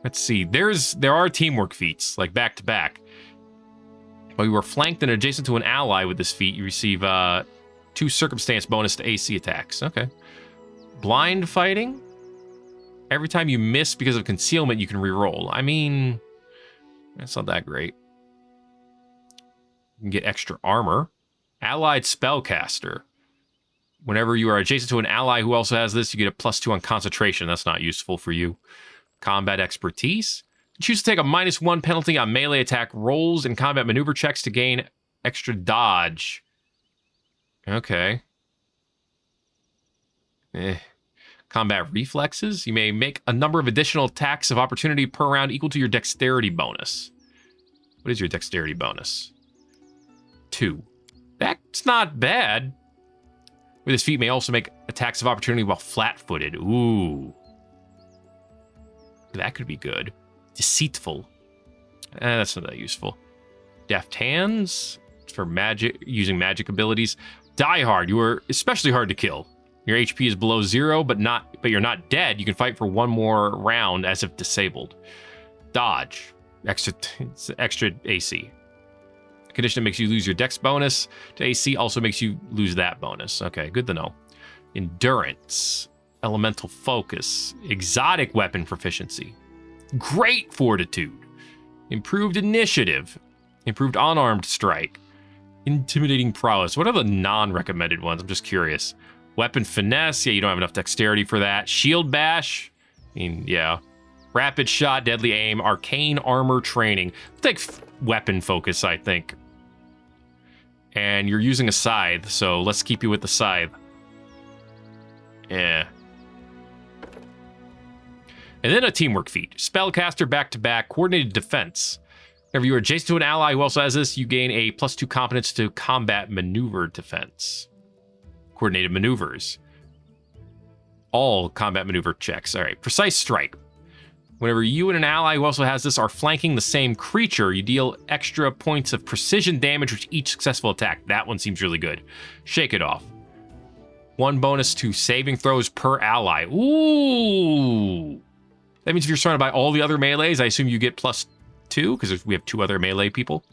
Let's see. There are teamwork feats, like back to back. While you are flanked and adjacent to an ally with this feat, you receive 2 circumstance bonus to AC attacks. Okay. Blind fighting. Every time you miss because of concealment, you can reroll. I mean, that's not that great. You can get extra armor. Allied Spellcaster. Whenever you are adjacent to an ally who also has this, you get a +2 on concentration. That's not useful for you. Combat Expertise. Choose to take a -1 penalty on melee attack rolls and combat maneuver checks to gain extra dodge. Okay. Combat Reflexes. You may make a number of additional attacks of opportunity per round equal to your dexterity bonus. What is your dexterity bonus? 2. That's not bad. With his feet, may also make attacks of opportunity while flat-footed. Ooh. That could be good. Deceitful. That's not that useful. Deft Hands. For magic, using magic abilities. Die Hard. You are especially hard to kill. Your HP is below 0, but you're not dead. You can fight for 1 more round as if disabled. Dodge. Extra AC. Condition that makes you lose your dex bonus to AC also makes you lose that bonus. Okay, good to know. Endurance, elemental focus, exotic weapon proficiency, great fortitude, improved initiative, improved unarmed strike, intimidating prowess. What are the non-recommended ones? I'm just curious. Weapon finesse, yeah, you don't have enough dexterity for that. Shield bash, I mean, yeah. Rapid shot, deadly aim, arcane armor training. Take weapon focus, I think. And you're using a scythe, so let's keep you with the scythe. Yeah. And then a teamwork feat. Spellcaster back-to-back, coordinated defense. Whenever you are adjacent to an ally who also has this, you gain a +2 competence to combat maneuver defense. Coordinated maneuvers. All combat maneuver checks. All right, precise strike. Whenever you and an ally who also has this are flanking the same creature, you deal extra points of precision damage with each successful attack. That one seems really good. Shake it off. 1 bonus to saving throws per ally. Ooh. That means if you're surrounded by all the other melees, I assume you get +2, because we have 2 other melee people.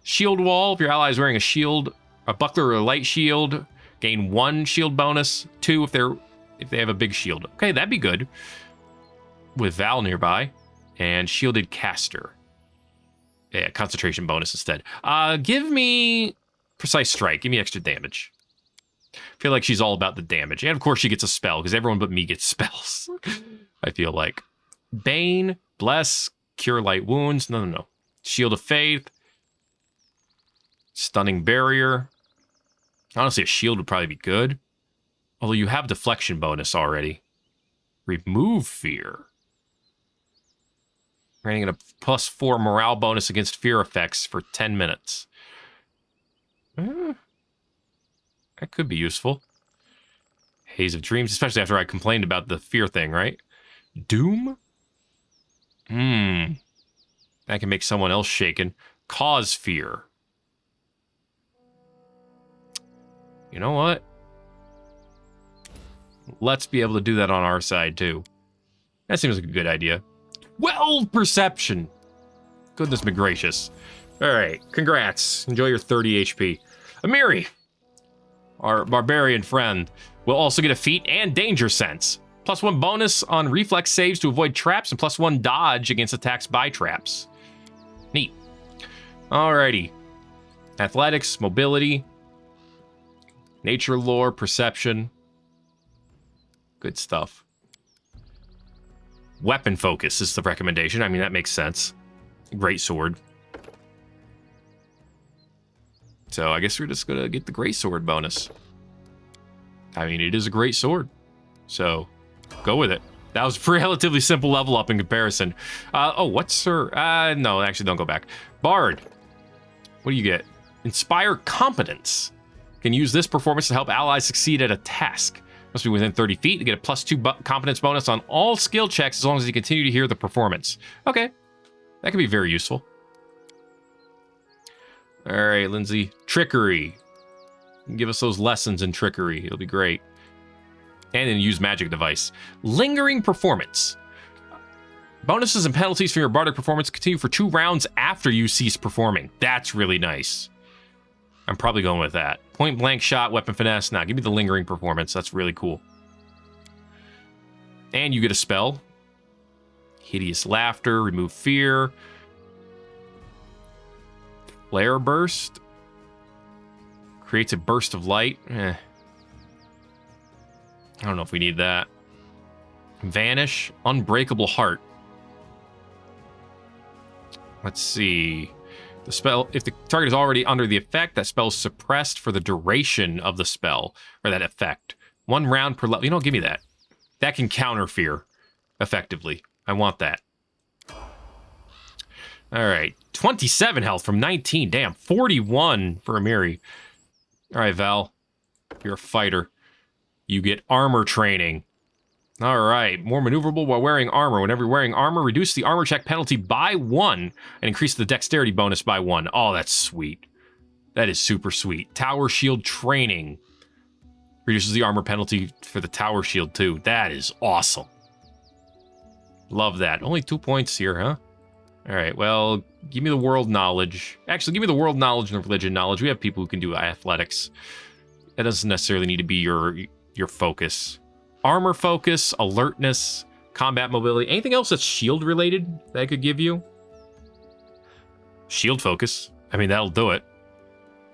Shield wall. If your ally is wearing a shield, a buckler or a light shield, gain 1 shield bonus. 2 if they have a big shield. Okay, that'd be good. With Val nearby, and shielded caster. Yeah, concentration bonus instead. Give me precise strike. Give me extra damage. I feel like she's all about the damage. And of course she gets a spell, because everyone but me gets spells. I feel like. Bane, bless, cure light wounds. No. Shield of faith. Stunning barrier. Honestly, a shield would probably be good. Although you have deflection bonus already. Remove fear. Granting a +4 morale bonus against fear effects for 10 minutes. That could be useful. Haze of Dreams, especially after I complained about the fear thing, right? Doom? That can make someone else shaken. Cause fear. You know what? Let's be able to do that on our side, too. That seems like a good idea. 12 perception. Goodness me gracious. All right, congrats. Enjoy your 30 HP. Amiri, our barbarian friend, will also get a feat and danger sense. +1 bonus on reflex saves to avoid traps, and +1 dodge against attacks by traps. Neat. Alrighty. Athletics, mobility, nature lore, perception. Good stuff. Weapon focus is the recommendation. I mean, that makes sense. Great sword. So I guess we're just gonna get the great sword bonus. I mean, it is a great sword. So go with it. That was a relatively simple level up in comparison. Oh, what's her? No, actually, don't go back. Bard. What do you get? Inspire competence. Can use this performance to help allies succeed at a task. Must be within 30 feet to get a +2 competence bonus on all skill checks as long as you continue to hear the performance. Okay. That could be very useful. All right, Lindsay. Trickery. Give us those lessons in trickery. It'll be great. And then use magic device. Lingering performance. Bonuses and penalties for your bardic performance continue for 2 rounds after you cease performing. That's really nice. I'm probably going with that. Point blank shot, weapon finesse. Nah, give me the lingering performance. That's really cool. And you get a spell. Hideous laughter, remove fear. Flare burst. Creates a burst of light. I don't know if we need that. Vanish, unbreakable heart. Let's see. The spell, if the target is already under the effect, that spell is suppressed for the duration of the spell, or that effect. 1 round per level. You know, give me that. That can counter fear effectively. I want that. All right. 27 health from 19. Damn, 41 for Amiri. All right, Val. You're a fighter. You get armor training. All right. More maneuverable while wearing armor. Whenever you're wearing armor, reduce the armor check penalty by 1 and increase the dexterity bonus by 1. Oh, that's sweet. That is super sweet. Tower shield training. Reduces the armor penalty for the tower shield, too. That is awesome. Love that. Only 2 points here, huh? All right, well, give me the world knowledge. Actually, give me the world knowledge and the religion knowledge. We have people who can do athletics. That doesn't necessarily need to be your focus. Armor focus, alertness, combat mobility. Anything else that's shield related that I could give you? Shield focus. I mean, that'll do it.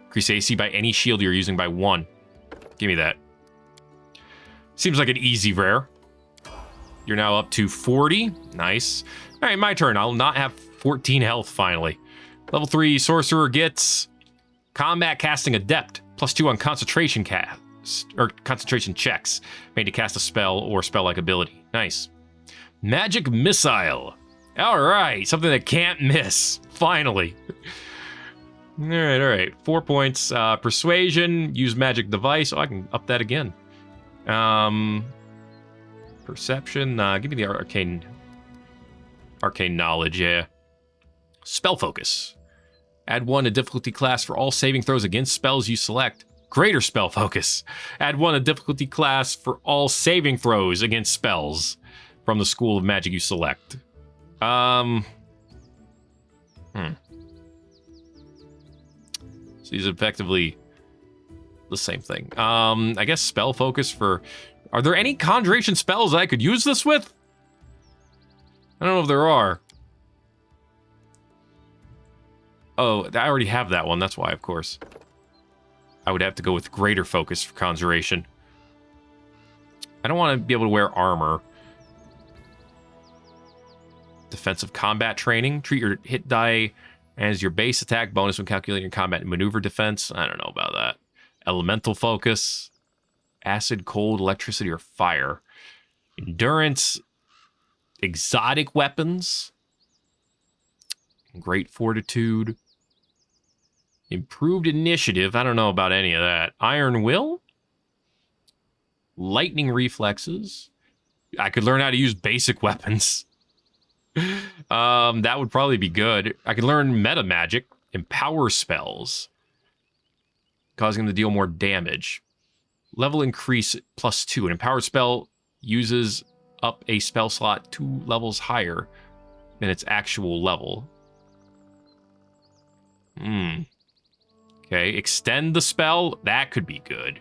Increase AC by any shield you're using by 1. Give me that. Seems like an easy rare. You're now up to 40. Nice. All right, my turn. I'll not have 14 health finally. Level 3 sorcerer gets combat casting adept. +2 on concentration cast. Or concentration checks made to cast a spell or spell-like ability. Nice. Magic missile. All right, something that can't miss. Finally. All right. 4 points. Persuasion. Use magic device. Oh, I can up that again. Perception. Give me the arcane knowledge. Yeah. Spell focus. Add 1 to difficulty class for all saving throws against spells you select. Greater spell focus. Add 1 to difficulty class for all saving throws against spells from the school of magic you select. So these are effectively the same thing. I guess spell focus for... Are there any conjuration spells I could use this with? I don't know if there are. Oh, I already have that one. That's why, of course. I would have to go with greater focus for conjuration. I don't want to be able to wear armor. Defensive combat training. Treat your hit die as your base attack bonus when calculating combat and maneuver defense. I don't know about that. Elemental focus. Acid, cold, electricity, or fire. Endurance. Exotic weapons. Great fortitude. Improved initiative. I don't know about any of that. Iron will. Lightning reflexes. I could learn how to use basic weapons. That would probably be good. I could learn meta magic. Empower spells. Causing them to deal more damage. Level increase +2. An empowered spell uses up a spell slot 2 levels higher than its actual level. Okay, extend the spell. That could be good.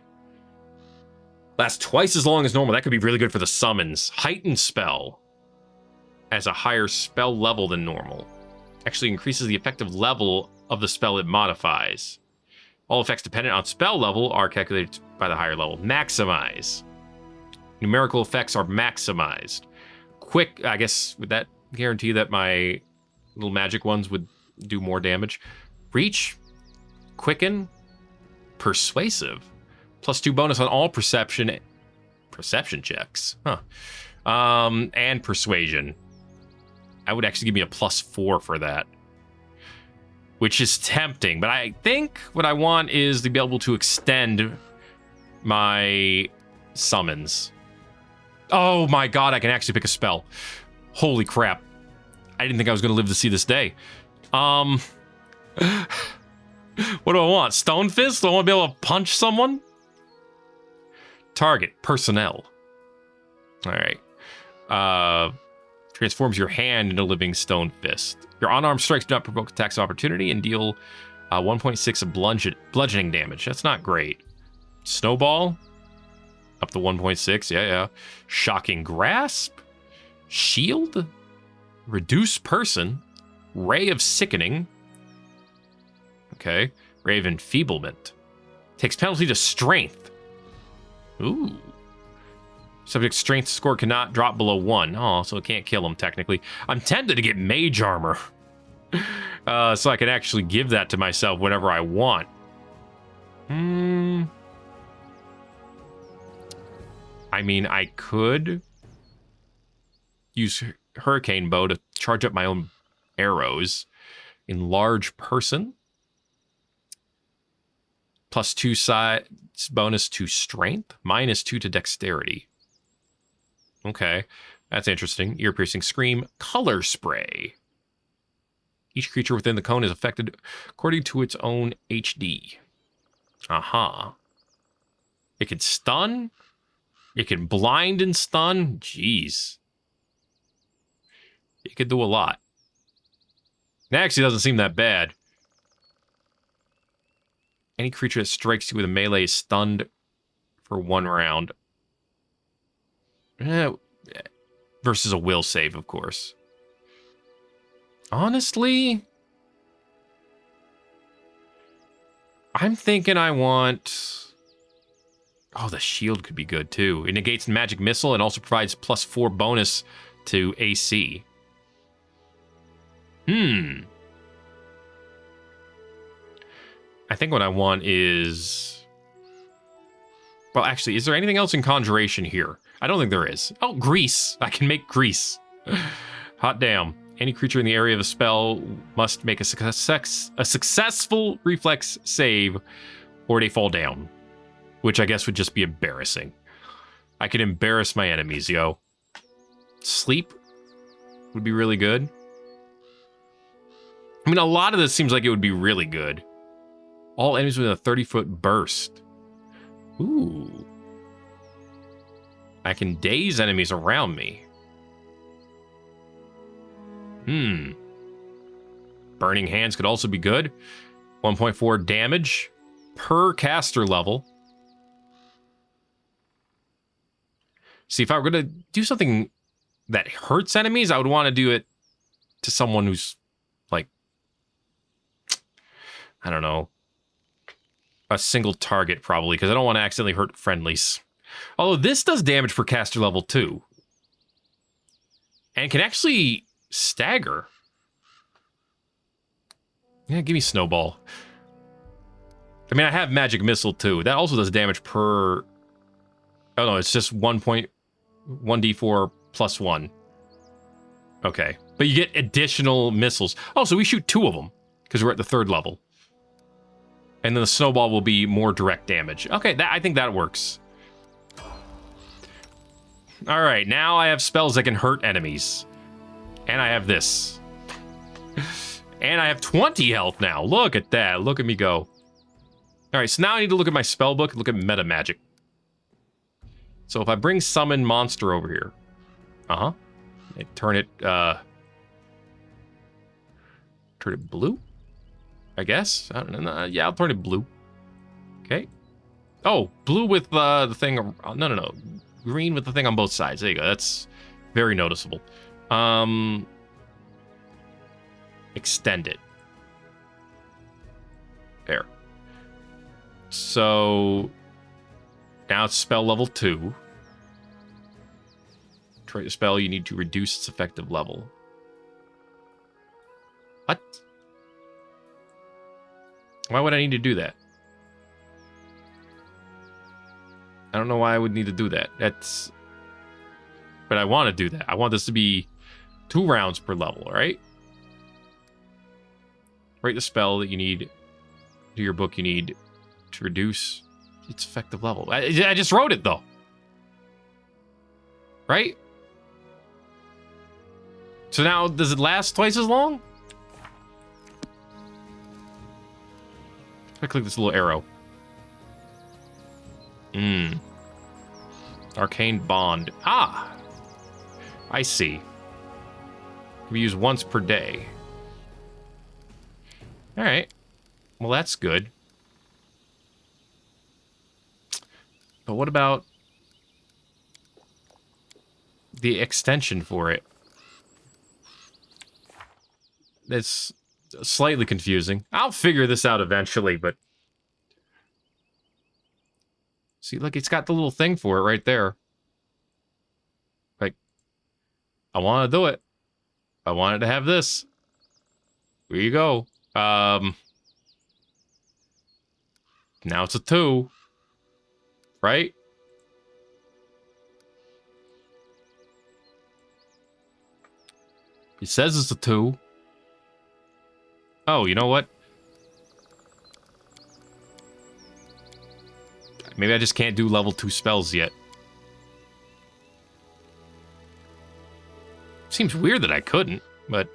Lasts twice as long as normal. That could be really good for the summons. Heightened spell has a higher spell level than normal. Actually increases the effective level of the spell it modifies. All effects dependent on spell level are calculated by the higher level. Maximize. Numerical effects are maximized. Quick, I guess, would that guarantee that my little magic ones would do more damage? Reach, quicken, persuasive. +2 bonus on all perception checks. And persuasion. That would actually give me a +4 for that, which is tempting. But I think what I want is to be able to extend my summons. Oh my god, I can actually pick a spell. Holy crap. I didn't think I was going to live to see this day. What do I want? Stone Fist? Do I want to be able to punch someone? Target, personnel. All right. Transforms your hand into living stone fist. Your unarmed strikes do not provoke attacks of opportunity and deal 1.6 of bludgeoning damage. That's not great. Snowball, up to 1.6. Yeah. Shocking grasp, shield, reduce person, ray of sickening. Okay, ray of enfeeblement. Takes penalty to strength. Ooh. Subject's strength score cannot drop below 1. Oh, so it can't kill him, technically. I'm tempted to get mage armor. So I can actually give that to myself whenever I want. I mean, I could use Hurricane Bow to charge up my own arrows. Enlarge person. +2 size bonus to strength. -2 to dexterity. Okay, that's interesting. Ear-piercing scream. Color spray. Each creature within the cone is affected according to its own HD. It can stun. It can blind and stun. Jeez. It could do a lot. It actually doesn't seem that bad. Any creature that strikes you with a melee is stunned for 1 round. Versus a will save, of course. Honestly, I'm thinking I want... Oh, the shield could be good, too. It negates magic missile and also provides +4 bonus to AC. I think what I want is... Well, actually, is there anything else in Conjuration here? I don't think there is. Oh, grease. I can make grease. Hot damn. Any creature in the area of the spell must make a successful reflex save or they fall down. Which I guess would just be embarrassing. I could embarrass my enemies, yo. Sleep would be really good. I mean, a lot of this seems like it would be really good. All enemies within a 30-foot burst. Ooh. I can daze enemies around me. Burning Hands could also be good. 1.4 damage per caster level. See, if I were going to do something that hurts enemies, I would want to do it to someone who's, like, I don't know, a single target, probably, because I don't want to accidentally hurt friendlies. Although this does damage per caster level, too. And can actually stagger. Yeah, give me Snowball. I mean, I have Magic Missile, too. That also does damage per... Oh, no, it's just 1d4 plus 1. Okay. But you get additional missiles. Oh, so we shoot 2 of them, because we're at the 3rd level. And then the Snowball will be more direct damage. Okay, I think that works. All right, now I have spells that can hurt enemies. And I have this. And I have 20 health now. Look at that. Look at me go. All right, so now I need to look at my spell book and look at meta magic. So if I bring summon monster over here. Turn it blue? I guess. I don't know. Yeah, I'll turn it blue. Okay. Oh, blue with the thing. No. Green with the thing on both sides. There you go. That's very noticeable. Extend it. There. So now it's spell level 2. Try to spell, you need to reduce its effective level. What? Why would I need to do that? I don't know why I would need to do that. But I want to do that. I want this to be 2 rounds per level, right? Write the spell that you need. Do your book you need to reduce its effective level. I just wrote it, though. Right? So now, does it last twice as long? I click this little arrow. Arcane Bond. Ah! I see. Can be used once per day. Alright. Well, that's good. But what about the extension for it? It's slightly confusing. I'll figure this out eventually, but... See, look, it's got the little thing for it right there. Like, I want to do it. I wanted to have this. Here you go. Now it's a 2. Right? It says it's a 2. Oh, you know what? Maybe I just can't do level 2 spells yet. Seems weird that I couldn't, but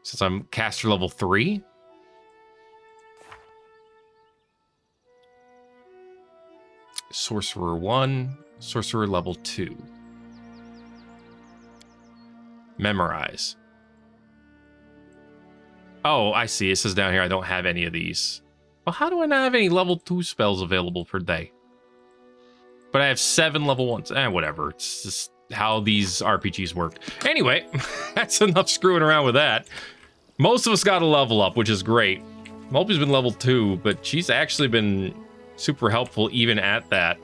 since I'm caster level 3. Sorcerer 1, Sorcerer level 2. Memorize. Oh, I see. It says down here I don't have any of these. Well, how do I not have any level 2 spells available per day? But I have 7 level 1s. Whatever. It's just how these RPGs work. Anyway, that's enough screwing around with that. Most of us got a level up, which is great. Mulpy's been level 2, but she's actually been super helpful even at that.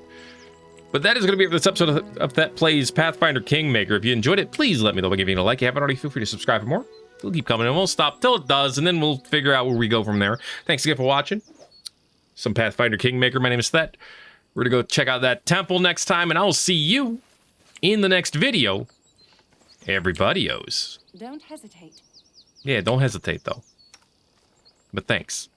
But that is going to be it for this episode of Thet Plays Pathfinder Kingmaker. If you enjoyed it, please let me know by giving it a like. If you haven't already, feel free to subscribe for more. It'll keep coming and we'll stop till it does, and then we'll figure out where we go from there. Thanks again for watching. Some Pathfinder Kingmaker. My name is Thet. We're going to go check out that temple next time, and I will see you in the next video. Everybody-os. Don't hesitate. Yeah, don't hesitate, though. But thanks.